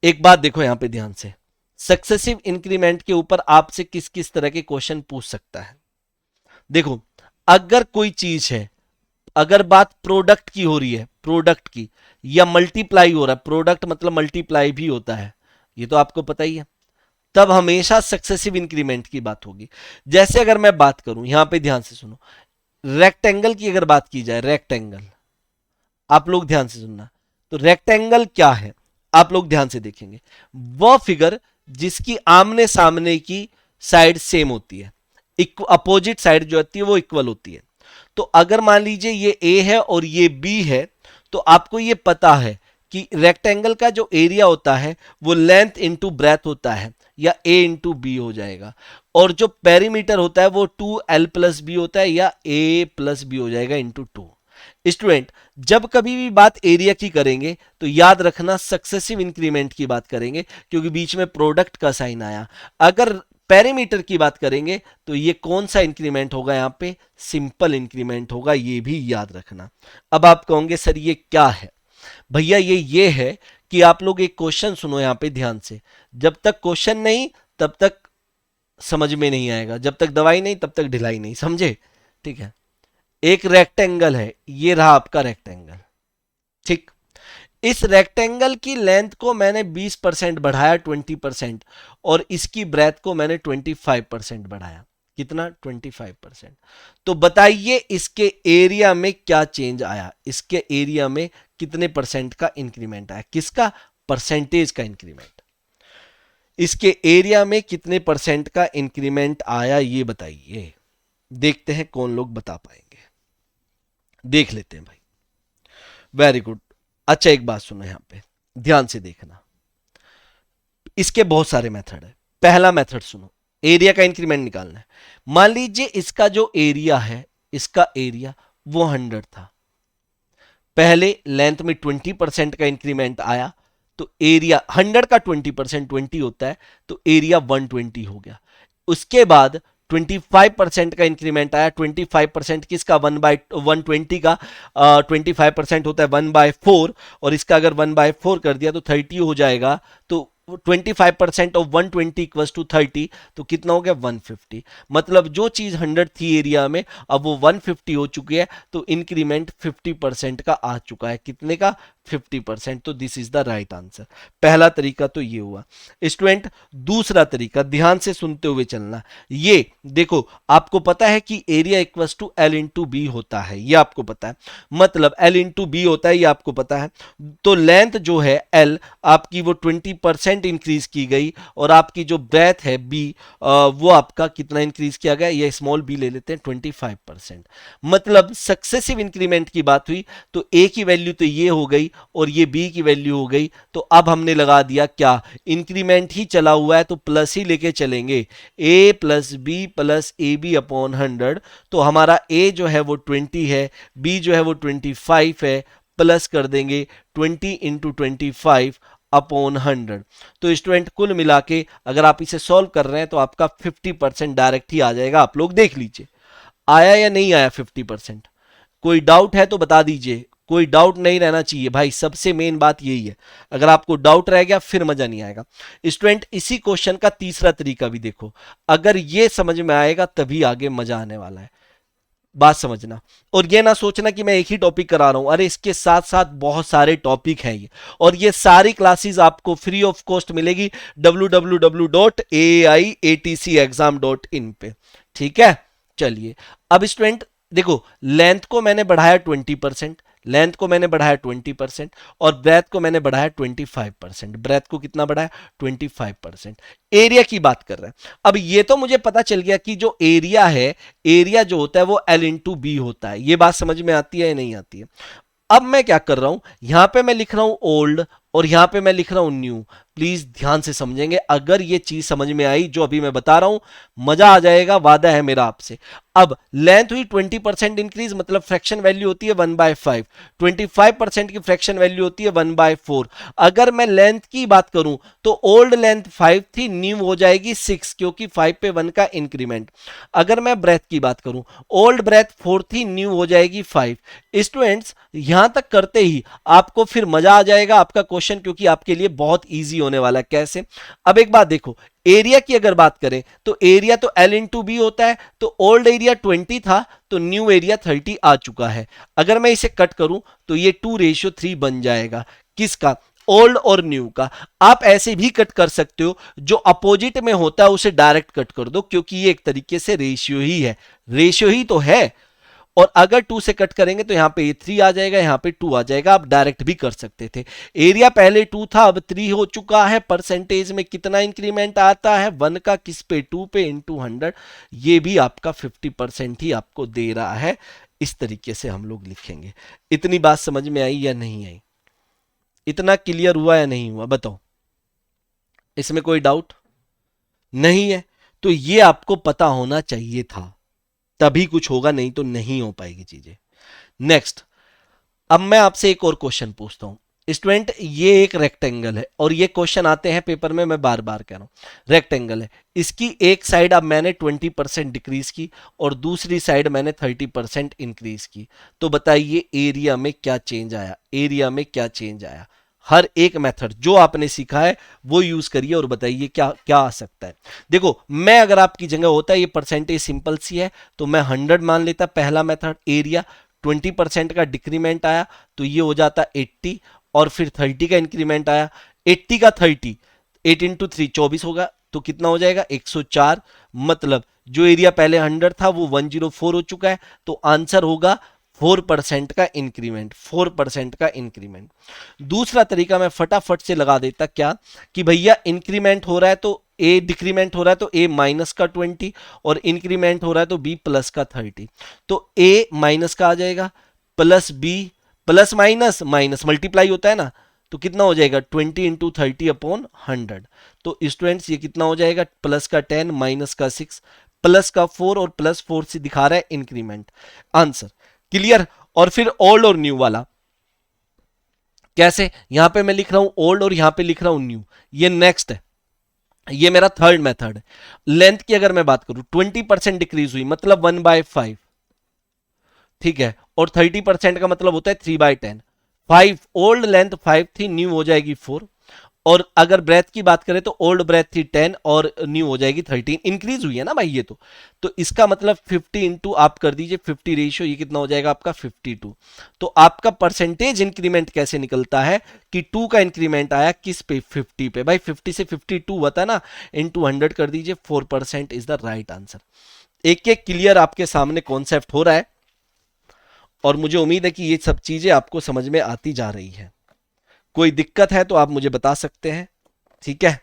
एक बात देखो यहां पे ध्यान से, सक्सेसिव इंक्रीमेंट के ऊपर आपसे किस किस तरह के क्वेश्चन पूछ सकता है। देखो अगर कोई चीज है, अगर बात प्रोडक्ट की हो रही है, प्रोडक्ट की, या मल्टीप्लाई हो रहा है, प्रोडक्ट मतलब मल्टीप्लाई भी होता है, ये तो आपको पता ही है, तब हमेशा सक्सेसिव इंक्रीमेंट की बात होगी। जैसे अगर मैं बात करूं, यहां पे ध्यान से सुनो, रेक्टेंगल की अगर बात की जाए, रेक्टेंगल, आप लोग ध्यान से सुनना, तो रेक्टेंगल क्या है, आप लोग ध्यान से देखेंगे, वह फिगर जिसकी आमने सामने की साइड सेम होती है, अपोजिट साइड जो होती है वो इक्वल होती है। तो अगर मान लीजिए ये ए है और ये बी है, तो आपको ये पता है कि रेक्टेंगल का जो एरिया होता है वो लेंथ इंटू ब्रेथ होता है, या ए इंटू बी हो जाएगा, और जो पेरीमीटर होता है वो 2l प्लस बी होता है, या ए प्लस बी हो जाएगा इंटू 2। स्टूडेंट जब कभी भी बात एरिया की करेंगे तो याद रखना सक्सेसिव इंक्रीमेंट की बात करेंगे, क्योंकि बीच में प्रोडक्ट का साइन आया। अगर पेरीमीटर की बात करेंगे तो ये कौन सा इंक्रीमेंट होगा, यहां पे सिंपल इंक्रीमेंट होगा, ये भी याद रखना। अब आप कहोगे सर ये क्या है, भैया ये है कि आप लोग एक क्वेश्चन सुनो यहां पे ध्यान से, जब तक क्वेश्चन नहीं तब तक समझ में नहीं आएगा, जब तक दवाई नहीं तब तक ढिलाई नहीं, समझे? ठीक है, एक रेक्टेंगल है, ये रहा आपका रेक्टेंगल, ठीक। इस रेक्टेंगल की लेंथ को मैंने 20% बढ़ाया, 20%, और इसकी ब्रेथ को मैंने 25% बढ़ाया। कितना? 25%। तो बताइए इसके एरिया में क्या चेंज आया, इसके एरिया में कितने परसेंट का इंक्रीमेंट आया, किसका? परसेंटेज का इंक्रीमेंट। इसके एरिया में कितने परसेंट का इंक्रीमेंट आया ये बताइए। देखते हैं कौन लोग बता पाएंगे। देख लेते हैं भाई। Very good. अच्छा एक बात सुनो, यहां पे ध्यान से देखना, इसके बहुत सारे मेथड है। पहला मेथड सुनो, एरिया का इंक्रीमेंट निकालना है। मान लीजिए इसका जो एरिया है, इसका एरिया वो 100 था, पहले लेंथ में 20% का इंक्रीमेंट आया, तो एरिया 100 का 20% 20 होता है, तो एरिया 120 हो गया। उसके बाद 25% का इंक्रीमेंट आया। 25% किसका? 1/120 का 25% होता है 1/4, और इसका अगर 1/4 कर दिया तो 30 हो जाएगा। तो 25% ऑफ 120 इक्वल्स टू 30, तो कितना हो गया? 150। मतलब जो चीज 100 थी एरिया में, अब वो 150 हो चुकी है, तो इंक्रीमेंट 50% का आ चुका है। कितने का? 50%। तो this is the right answer. पहला तरीका तो ये हुआ। स्टूडेंट दूसरा तरीका ध्यान से सुनते हुए चलना। ये देखो, आपको पता है कि area equals to L into B होता है, ये आपको पता है। मतलब एल इंटू बी होता है, ये आपको पता है। तो लेंथ जो है एल आपकी वो 20% इंक्रीज की गई, और आपकी जो ब्रेथ है बी वो आपका कितना इंक्रीज किया गया? ये स्मॉल बी ले लेते हैं, 25%। मतलब सक्सेसिव इंक्रीमेंट की बात हुई, तो ए की वैल्यू तो ये हो गई और ये बी की वैल्यू हो गई। तो अब हमने लगा दिया क्या? इंक्रीमेंट ही चला हुआ है तो प्लस ही लेके चलेंगे, A plus B plus A B upon 100। तो हमारा ए जो है वो 20 है, बी जो है वो 25 है, प्लस कर देंगे 20 इंटू 25 अपॉन 100। तो स्टूडेंट कुल मिला के अगर आप इसे सॉल्व कर रहे हैं तो आपका 50% डायरेक्ट ही आ जाएगा। आप लोग देख लीजिए आया या नहीं आया 50%। कोई डाउट है तो बता दीजिए, कोई डाउट नहीं रहना चाहिए भाई, सबसे मेन बात यही है। अगर आपको डाउट रह गया फिर मजा नहीं आएगा। स्टूडेंट इसी क्वेश्चन का तीसरा तरीका भी देखो, अगर ये समझ में आएगा तभी आगे मजा आने वाला है। बात समझना, और ये ना सोचना कि मैं एक ही टॉपिक करा रहा हूं, अरे इसके साथ साथ बहुत सारे टॉपिक हैं ये, और ये सारी क्लासेस आपको फ्री ऑफ कॉस्ट मिलेगी www.aiatcexam.in पे। ठीक है, चलिए अब स्टूडेंट देखो, लेंथ को मैंने बढ़ाया 20%, लेंथ को मैंने बढ़ाया 20%, और ब्रेथ को मैंने बढ़ाया 25%। ब्रेथ को कितना बढ़ाया? 25%। एरिया की बात कर रहे हैं। अब ये तो मुझे पता चल गया कि जो एरिया है, एरिया जो होता है वो एल इंटू बी होता है। ये बात समझ में आती है या नहीं आती है? अब मैं क्या कर रहा हूं, यहां पे मैं लिख रहा हूं ओल्ड और यहां पे मैं लिख रहा हूं न्यू। प्लीज ध्यान से समझेंगे, अगर ये चीज समझ में आई जो अभी मैं बता रहा हूं, मजा आ जाएगा, वादा है मेरा आपसे। अब लेंथ हुई 20% इंक्रीज, मतलब फ्रैक्शन वैल्यू होती है 1/5। 25% की फ्रैक्शन वैल्यू होती है 1/4। अगर मैं लेंथ की बात करूं तो ओल्ड लेंथ 5 थी, न्यू हो जाएगी 6, क्योंकि 5 पे 1 का इंक्रीमेंट। अगर मैं ब्रेथ की बात करूं, ओल्ड ब्रेथ 4 थी, न्यू हो जाएगी 5। स्टूडेंट्स यहां तक करते ही आपको फिर मजा आ जाएगा आपका क्वेश्चन, क्योंकि आपके लिए बहुत इजी होने वाला है। कैसे? अब एक बात देखो, एरिया की अगर बात करें तो एरिया तो एल इंटू बी होता है, तो ओल्ड एरिया 20 था तो न्यू एरिया 30 आ चुका है। अगर मैं इसे कट करूं तो ये 2:3 बन जाएगा। किसका? ओल्ड और न्यू का। आप ऐसे भी कट कर सकते हो, जो अपोजिट में होता है उसे डायरेक्ट कट कर दो, क्योंकि ये एक तरीके से रेशियो ही है, रेशियो ही तो है। और अगर 2 से कट करेंगे तो यहां पे ये 3 आ जाएगा, यहां पे 2 आ जाएगा। आप डायरेक्ट भी कर सकते थे। एरिया पहले 2 था, अब 3 हो चुका है। परसेंटेज में कितना इंक्रीमेंट आता है? 1 का, किस पे? 2 पे इंटू 100। ये भी आपका 50% ही आपको दे रहा है। इस तरीके से हम लोग लिखेंगे। इतनी बात समझ में आई या नहीं आई? इतना क्लियर हुआ या नहीं हुआ? बताओ, इसमें कोई डाउट नहीं है? तो ये आपको पता होना चाहिए था, तभी कुछ होगा, नहीं तो नहीं हो पाएगी चीजें। नेक्स्ट, अब मैं आपसे एक और क्वेश्चन पूछता हूं। स्टूडेंट ये एक रेक्टेंगल है, और ये क्वेश्चन आते हैं पेपर में, मैं बार बार कह रहा हूं। रेक्टेंगल है, इसकी एक साइड अब मैंने 20% डिक्रीज की और दूसरी साइड मैंने 30% इंक्रीज की। तो बताइए एरिया में क्या चेंज आया? एरिया में क्या चेंज आया? हर एक मेथड जो आपने सीखा है वो यूज करिए और बताइए क्या क्या आ सकता है। देखो, मैं अगर आपकी जगह होता, ये परसेंटेज सिंपल सी है, तो मैं 100 मान लेता। पहला मेथड एरिया, 20% का डिक्रीमेंट आया तो ये हो जाता 80, और फिर 30 का इंक्रीमेंट आया, 80 का 30, 8 इंटू 3 24 होगा, तो कितना हो जाएगा? 104। मतलब जो एरिया पहले 100 था वो 104 हो चुका है, तो आंसर होगा 4% का इंक्रीमेंट, 4% का इंक्रीमेंट। दूसरा तरीका मैं फटाफट से लगा देता, क्या कि भैया इंक्रीमेंट हो रहा है तो ए, डिक्रीमेंट हो रहा है तो ए माइनस का 20 और इंक्रीमेंट हो रहा है तो बी प्लस का 30। तो ए माइनस का आ जाएगा plus B, plus minus minus multiply होता है ना, तो कितना हो जाएगा 20 इंटू 30/100। तो स्टूडेंट्स ये कितना हो जाएगा, प्लस का 10 माइनस का 6 प्लस का 4 और प्लस 4 से दिखा रहा है इंक्रीमेंट। Answer clear. और फिर ओल्ड और न्यू वाला कैसे, यहां पे मैं लिख रहा हूं ओल्ड और यहां पे लिख रहा हूं न्यू, ये नेक्स्ट है, ये मेरा थर्ड मेथड है। लेंथ की अगर मैं बात करूं 20% डिक्रीज हुई मतलब 1/5, ठीक है, और 30% का मतलब होता है 3/10। 5 ओल्ड लेंथ 5 थी, न्यू हो जाएगी 4। और अगर ब्रेथ की बात करें तो ओल्ड ब्रेथ थी 10 और न्यू हो जाएगी 13, इंक्रीज हुई है ना भाई ये तो इसका मतलब 50 इंटू आप कर दीजिए 50 रेशियो, ये कितना हो जाएगा आपका 52। तो आपका परसेंटेज इंक्रीमेंट कैसे निकलता है कि 2 का इंक्रीमेंट आया किस पे, 50 पे। भाई 50 से 52 हुआ था ना, इंटू 100 कर दीजिए, 4% इज द राइट आंसर। एक एक क्लियर आपके सामने कॉन्सेप्ट हो रहा है और मुझे उम्मीद है कि ये सब चीजें आपको समझ में आती जा रही है। कोई दिक्कत है तो आप मुझे बता सकते हैं, ठीक है,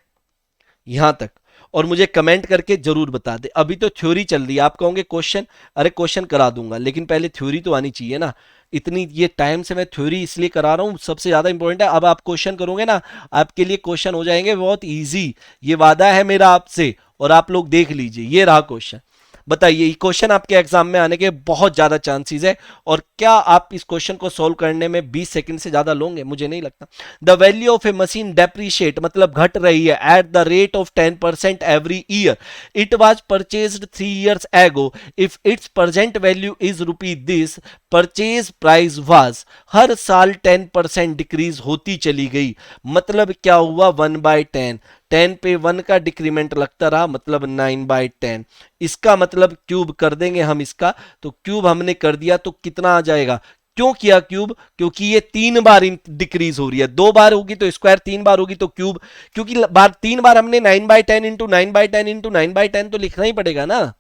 यहां तक। और मुझे कमेंट करके जरूर बता दे। अभी तो थ्योरी चल रही है, आप कहोगे क्वेश्चन, अरे क्वेश्चन करा दूंगा लेकिन पहले थ्योरी तो आनी चाहिए ना। इतनी ये टाइम से मैं थ्योरी इसलिए करा रहा हूं, सबसे ज्यादा इंपॉर्टेंट है। अब आप क्वेश्चन करोगे ना, आपके लिए क्वेश्चन हो जाएंगे बहुत इजी, ये वादा है मेरा आपसे। और आप लोग देख लीजिए, ये रहा क्वेश्चन। बताइए, क्वेश्चन आपके एग्जाम में आने के बहुत ज्यादा चांसेस है। और क्या आप इस क्वेश्चन को सॉल्व करने में 20 सेकंड से ज्यादा लोगे, मुझे नहीं लगता। The value of a machine depreciate मतलब घट रही है at the rate of 10% every year. It was purchased 3 years ago। If its present value is rupee this, purchase price was. हर साल 10% डिक्रीज होती चली गई, मतलब क्या हुआ 1/10। 10 पे 1 का डिक्रीमेंट लगता रहा, मतलब 9/10। इसका मतलब क्यूब कर देंगे हम इसका, तो क्यूब हमने कर दिया तो कितना आ जाएगा। क्यों किया क्यूब, क्योंकि ये 3 बार डिक्रीज हो रही है। 2 बार होगी तो स्क्वायर, 3 बार होगी तो क्यूब। क्योंकि 3 बार हमने 9/10 इंटू 9/10 इंटू 9/10 तो लिखना ही पड़ेगा ना,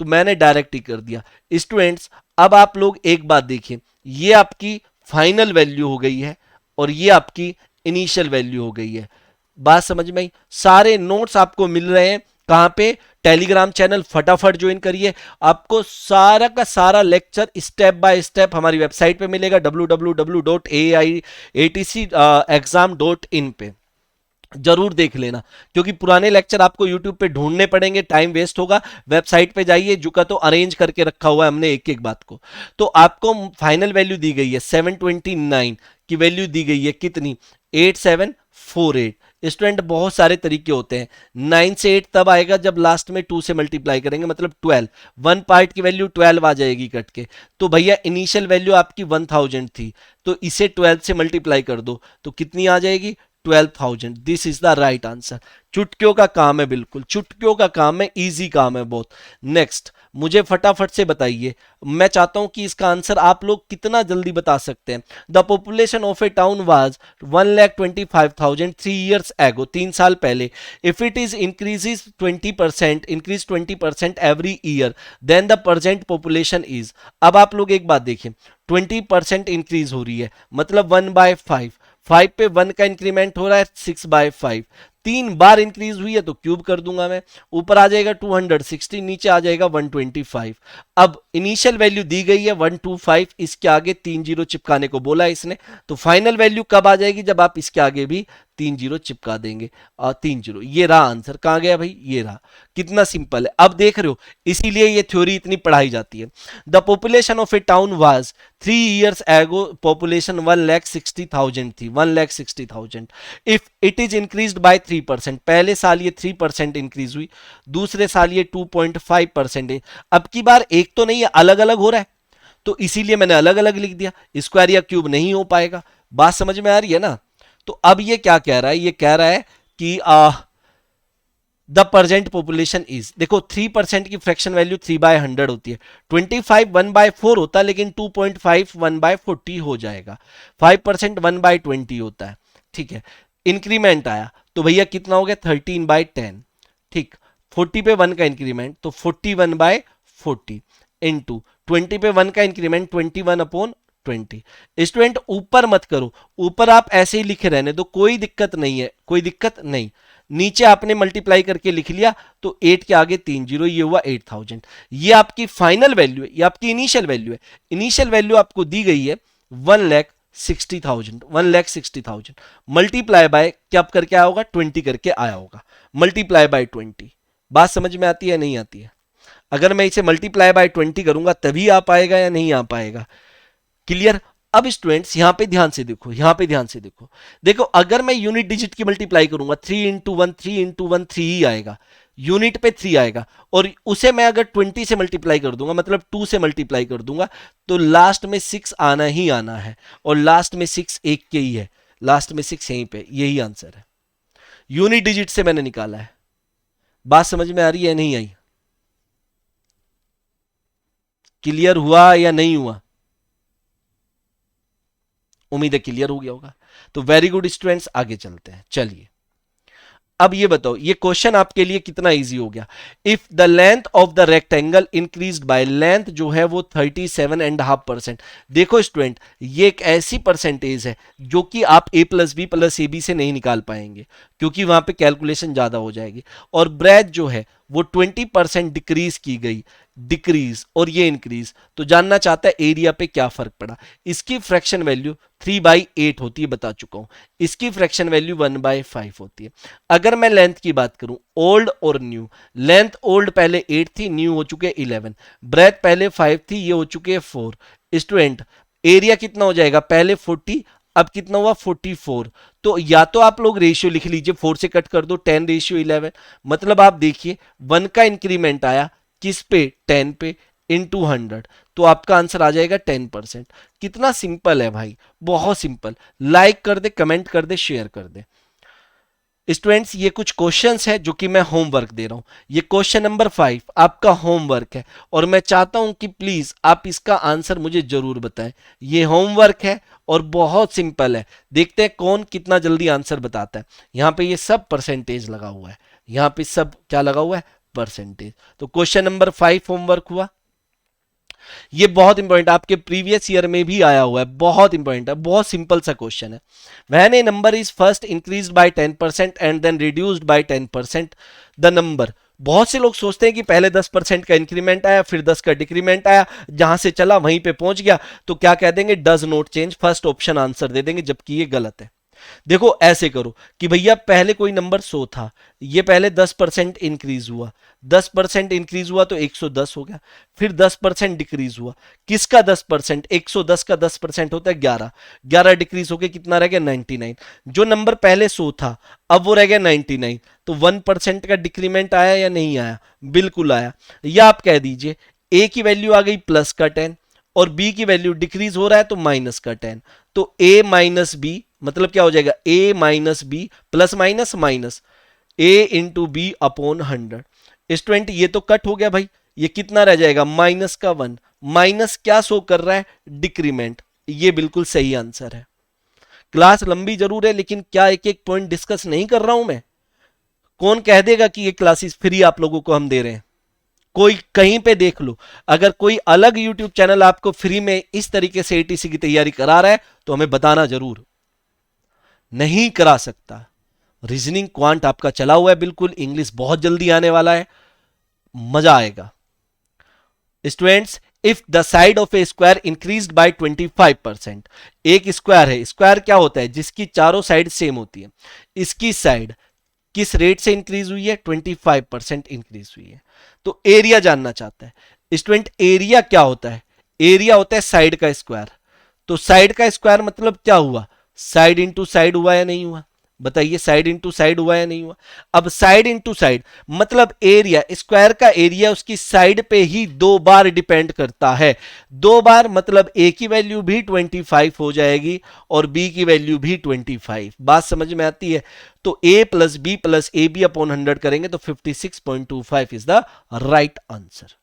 तो मैंने डायरेक्ट ही कर दिया। स्टूडेंट्स अब आप लोग एक बात देखिए, ये आपकी फाइनल वैल्यू हो गई है और ये आपकी इनिशियल वैल्यू हो गई है। बात समझ में आई। सारे नोट्स आपको मिल रहे हैं कहां पे, टेलीग्राम चैनल फटाफट ज्वाइन करिए। आपको सारा का सारा लेक्चर स्टेप बाय स्टेप हमारी वेबसाइट पे मिलेगा www.aiatcexam.in पे, जरूर देख लेना। क्योंकि पुराने लेक्चर आपको यूट्यूब पे ढूंढने पड़ेंगे, टाइम वेस्ट होगा। वेबसाइट पे जाइए, जुका तो अरेंज करके रखा हुआ है हमने एक एक बात को। तो आपको फाइनल वैल्यू दी गई है 729 की वैल्यू दी गई है कितनी, 8748। स्टूडेंट बहुत सारे तरीके होते हैं, 9 से 8 तब आएगा जब लास्ट में 2 से मल्टीप्लाई करेंगे, मतलब 12। 1 पार्ट की वैल्यू 12 आ जाएगी कट के। तो भैया इनिशियल वैल्यू आपकी 1000 थी, तो इसे 12 से मल्टीप्लाई कर दो तो कितनी आ जाएगी 12,000। This is the right answer. चुटकियों का काम है, बिल्कुल चुटकियों का काम है, इजी काम है बहुत। नेक्स्ट मुझे फटाफट से बताइए, मैं चाहता हूं कि इसका आंसर आप लोग कितना जल्दी बता सकते हैं। The population of a town was 1,25,000 3 years ago, 3 साल पहले। If it is increases 20%, increase 20% every year, then the present population is. अब आप लोग एक बात देखिए, 20% इंक्रीज हो रही है मतलब 1/5। 5 पे 1 का इंक्रीमेंट हो रहा है 6/5। 3 बार इंक्रीज हुई है तो क्यूब कर दूंगा मैं, ऊपर आ जाएगा 260, नीचे आ जाएगा 125। अब इनिशियल वैल्यू दी गई है 125, इसके आगे 3 जीरो चिपकाने को बोला है इसने। तो फाइनल वैल्यू कब आ जाएगी, जब आप इसके आगे भी 3 जीरो चिपका देंगे। 3 जीरो, ये रहा आंसर। कहां गया भाई, ये रहा। कितना सिंपल है, अब देख रहे हो, इसीलिए ये थ्योरी इतनी पढ़ाई जाती है। The population of a town was 3 years ago, population 1,60,000 थी, 1,60,000। If it is increase by 3%, पहले साल ये 3% इंक्रीज हुई, दूसरे साल ये 2.5% है। अब की बार एक तो नहीं है, अलग अलग हो रहा है, तो इसीलिए मैंने अलग अलग लिख दिया। स्क्वायर या क्यूब नहीं हो पाएगा। बात समझ में आ रही है ना। तो अब ये क्या कह रहा है, ये कह रहा है कि द प्रेजेंट पॉपुलेशन इज, देखो 3% की फ्रैक्शन वैल्यू 3/100 होती है। 25 1/4 होता है, लेकिन 2.5 1/40 हो जाएगा। 5% 1/20 होता है, ठीक है। इंक्रीमेंट आया तो भैया कितना हो गया 13/10, ठीक। 40 पे 1 का इंक्रीमेंट तो 41/40। इंटू 20 पे 1 का इंक्रीमेंट 21 अपॉन 20। स्टूडेंट ऊपर मत करो, ऊपर आप ऐसे ही लिखे रहने दो, कोई दिक्कत नहीं है, कोई दिक्कत नहीं। नीचे आपने मल्टीप्लाई करके लिख लिया तो 8 के आगे 3 जीरो, ये हुआ 8000। ये आपकी फाइनल वैल्यू है, ये आपकी इनिशियल वैल्यू है। इनिशियल वैल्यू आपको दी गई है 1,60,000, 1,60,000 मल्टीप्लाई बाय क्या करके आया होगा, 20 करके आया होगा, मल्टीप्लाई बाय 20। बात समझ में आती है नहीं आती है? अगर मैं इसे मल्टीप्लाई बाय 20 करूंगा तभी आ पाएगा या नहीं आ पाएगा? क्लियर? अब स्टूडेंट्स यहां पे ध्यान से देखो, यहां पे ध्यान से देखो, देखो अगर मैं यूनिट डिजिट की मल्टीप्लाई करूंगा 3 इंटू 1, 3 इंटू 1 3 ही आएगा, यूनिट पे 3 आएगा, और उसे मैं अगर 20 से मल्टीप्लाई कर दूंगा, मतलब 2 से मल्टीप्लाई कर दूंगा, तो लास्ट में 6 आना ही आना है, और लास्ट में 6 एक के ही है, लास्ट में 6 यहीं पे, यही आंसर है, यूनिट डिजिट से मैंने निकाला है। बात समझ में आ रही है नहीं आई? क्लियर हुआ या नहीं हुआ? उम्मीद है क्लियर हो गया होगा। तो वेरी गुड स्टूडेंट्स, आगे चलते हैं। चलिए अब ये बताओ, ये क्वेश्चन आपके लिए कितना इजी हो गया। If the length of the rectangle increase by, length जो है वो 37.5%। देखो स्टूडेंट, ये एक ऐसी परसेंटेज है जो कि आप a plus B plus A B से नहीं निकाल पाएंगे, क्योंकि वहां पे कैलकुलेशन ज्यादा हो जाएगी। और ब्रेथ जो है वो 20% डिक्रीज की गई, डिक्रीज और ये इंक्रीज। तो जानना चाहता है एरिया पे क्या फर्क पड़ा। इसकी फ्रैक्शन वैल्यू 3/8 होती है, बता चुका हूं। इसकी फ्रैक्शन वैल्यू 1/5 होती है। अगर मैं लेंथ की बात करूं, ओल्ड और न्यू, लेंथ ओल्ड पहले 8 थी, न्यू हो चुके 11, ब्रेथ पहले 5 थी, ये हो चुके 4। स्टूडेंट एरिया कितना हो जाएगा, पहले 40, अब कितना हुआ 44। तो या तो आप लोग रेशियो लिख लीजिए, 4 से कट कर दो, 10:11, मतलब आप देखिए 1 का इंक्रीमेंट आया किस पे, 10 पे, इंटू 100, तो आपका आंसर आ जाएगा 10%। कितना सिंपल है भाई, बहुत सिंपल। लाइक कर दे, कमेंट कर दे, शेयर कर दे। स्टूडेंट्स ये कुछ क्वेश्चंस है जो कि मैं होमवर्क दे रहा हूं। ये क्वेश्चन नंबर 5 आपका होमवर्क है, और मैं चाहता हूं कि प्लीज आप इसका आंसर मुझे जरूर बताएं। ये होमवर्क है और बहुत सिंपल है, देखते हैं कौन कितना जल्दी आंसर बताता है। यहां पे ये सब परसेंटेज लगा हुआ है, यहां पे सब क्या लगा हुआ है, परसेंटेज। तो क्वेश्चन नंबर 5 होमवर्क हुआ। ये बहुत इंपॉर्टेंट, आपके प्रीवियस ईयर में भी आया हुआ है, बहुत इंपॉर्टेंट है, बहुत सिंपल सा क्वेश्चन है। When a number is first increased by 10% and then reduced by 10%, the number. बहुत से लोग सोचते हैं कि पहले 10% का इंक्रीमेंट आया, फिर 10 का डिक्रीमेंट आया, जहां से चला वहीं पे पहुंच गया, तो क्या कह देंगे, does not change, first option answer दे देंगे, जबकि ये गलत है। देखो ऐसे करो कि भैया पहले कोई नंबर 100 था, ये पहले 10% इंक्रीज हुआ, 10% इंक्रीज हुआ तो 110 हो गया, फिर 10% डिक्रीज हुआ। किसका 10%, 110 का 10% होता है 11, 11 डिक्रीज होकर कितना रह गया, 99। जो नंबर पहले 100 था अब वो रह गया 99, तो 1% का डिक्रीमेंट आया या नहीं आया, बिल्कुल आया। या आप कह दीजिए ए की वैल्यू आ गई प्लस का 10, और बी की वैल्यू डिक्रीज हो रहा है तो माइनस का 10, तो ए माइनस बी मतलब क्या हो जाएगा, A minus B plus minus minus, A into B upon 100। Student ये तो कट हो गया भाई, ये कितना रह जाएगा, माइनस का 1, माइनस क्या शो कर रहा है, डिक्रीमेंट। ये बिल्कुल सही आंसर है। क्लास लंबी जरूर है, लेकिन क्या एक एक पॉइंट डिस्कस नहीं कर रहा हूं मैं? कौन कह देगा कि ये क्लासेस फ्री आप लोगों को हम दे रहे हैं? कोई कहीं पे देख लो, अगर कोई अलग यूट्यूब चैनल आपको फ्री में इस तरीके से एटीसी की तैयारी करा रहा है तो हमें बताना जरूर। नहीं करा सकता। रीजनिंग क्वांट आपका चला हुआ है बिल्कुल, इंग्लिश बहुत जल्दी आने वाला है, मजा आएगा। Students if the side of A square increased by 25%, एक स्क्वायर है, स्क्वायर क्या होता है, जिसकी चारों साइड सेम होती है, इसकी साइड किस रेट से इंक्रीज हुई है, 25% इंक्रीज हुई है। तो एरिया जानना चाहता है स्टूडेंट। एरिया क्या होता है, एरिया होता है साइड का स्क्वायर। तो साइड का स्क्वायर मतलब क्या हुआ, साइड इंटू साइड हुआ या नहीं हुआ, बताइए, साइड इंटू साइड हुआ या नहीं हुआ। अब साइड इंटू साइड मतलब एरिया, स्क्वायर का एरिया उसकी साइड पे ही 2 बार डिपेंड करता है। 2 बार मतलब ए की वैल्यू भी 25 हो जाएगी और बी की वैल्यू भी 25। बात समझ में आती है? तो A plus B plus A B upon 100 करेंगे तो 56.25 is the right answer.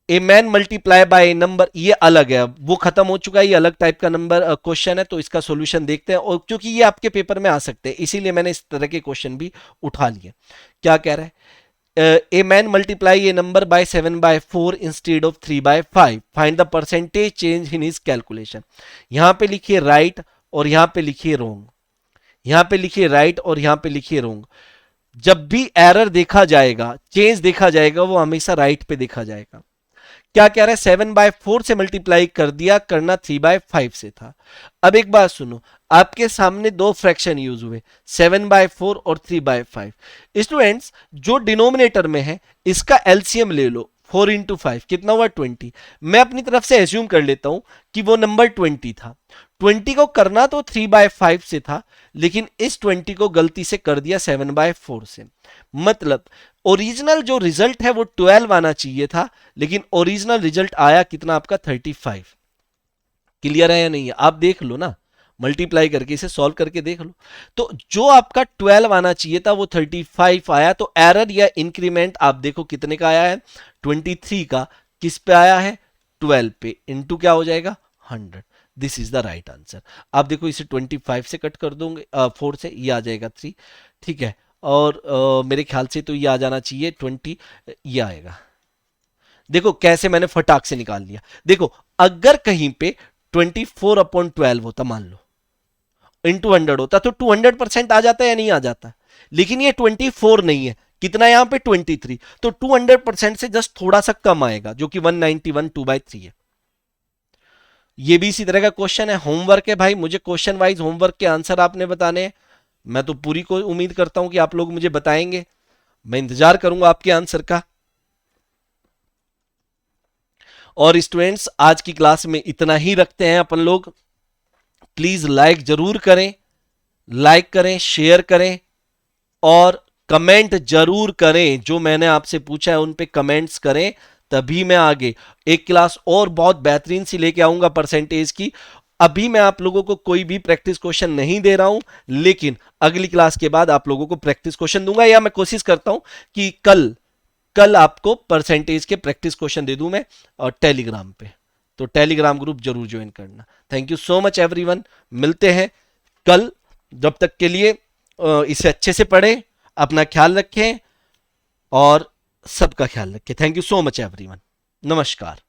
A man multiply by a number, ये अलग है, वो खत्म हो चुका है, ये अलग टाइप का नंबर क्वेश्चन है, तो इसका सॉल्यूशन देखते हैं। और क्योंकि ये आपके पेपर में आ सकते हैं इसीलिए मैंने इस तरह के क्वेश्चन भी उठा लिए। क्या कह रहा है, a man multiply a number by 7/4 instead of 3/5. Find the percentage change in his calculation. यहां पे लिखिए राइट और यहां पे लिखिए रोंग, यहां पे लिखिए राइट और यहां पे लिखिए रोंग। जब भी एरर देखा जाएगा, चेंज देखा जाएगा, वो हमेशा राइट पे देखा जाएगा। क्या कह रहा है, 7/4 से मल्टीप्लाई कर दिया, करना 3/5 से था। अब एक बात सुनो, आपके सामने दो फ्रैक्शन यूज हुए, 7/4 और 3/5। स्टूडेंट्स, जो डिनोमिनेटर में है इसका एलसीएम ले लो, 4 × 5 कितना हुआ, 20। मैं अपनी तरफ से एज्यूम कर लेता हूं कि वो नंबर 20 था। 20 को करना तो 3/5 से था, लेकिन इस 20 को गलती से कर दिया 7/4 से। मतलब ओरिजिनल जो रिजल्ट है वो 12 आना चाहिए था, लेकिन ओरिजिनल रिजल्ट आया कितना आपका, 35। क्लियर है या नहीं है, आप देख लो ना, मल्टीप्लाई करके इसे सॉल्व करके देख लो। तो जो आपका 12 आना चाहिए था वो 35 आया। तो एरर या इंक्रीमेंट आप देखो कितने का आया है, 23 का। किस पे आया है, 12 पे, इनटू क्या हो जाएगा, 100। This is the right answer. आप देखो इसे 25 से कट कर दोगे, 4 से, ये आ जाएगा 3। ठीक है, और मेरे ख्याल से तो ये आ जाना चाहिए 20, ये आएगा। देखो कैसे मैंने फटाक से निकाल लिया। देखो अगर कहीं पे 24/12 होता, मान लो इंटू 100 होता, तो 200% आ जाता है या नहीं आ जाता। लेकिन ये 24 नहीं है, कितना यहां पे, 23। तो 200% से जस्ट थोड़ा सा कम आएगा, जो कि 191 2/3 है। ये भी इसी तरह का क्वेश्चन है, होमवर्क है भाई, मुझे क्वेश्चन वाइज होमवर्क के आंसर आपने बताने हैं। मैं तो पूरी को उम्मीद करता हूं कि आप लोग मुझे बताएंगे, मैं इंतजार करूंगा आपके आंसर का। और स्टूडेंट्स, आज की क्लास में इतना ही रखते हैं अपन लोग। प्लीज लाइक जरूर करें, लाइक करें, शेयर करें और कमेंट जरूर करें। जो मैंने आपसे पूछा है उन पे कमेंट्स करें, तभी मैं आगे एक क्लास और बहुत बेहतरीन सी लेके आऊंगा परसेंटेज की। अभी मैं आप लोगों को कोई भी प्रैक्टिस क्वेश्चन नहीं दे रहा हूं, लेकिन अगली क्लास के बाद आप लोगों को प्रैक्टिस क्वेश्चन दूंगा, या मैं कोशिश करता हूं कि कल कल आपको परसेंटेज के प्रैक्टिस क्वेश्चन दे दूं मैं, और टेलीग्राम पे। तो टेलीग्राम ग्रुप जरूर ज्वाइन करना। Thank you so much everyone, मिलते हैं कल। जब तक के लिए इसे अच्छे से पढ़ें, अपना ख्याल रखें और सबका ख्याल रखें। Thank you so much everyone, नमस्कार।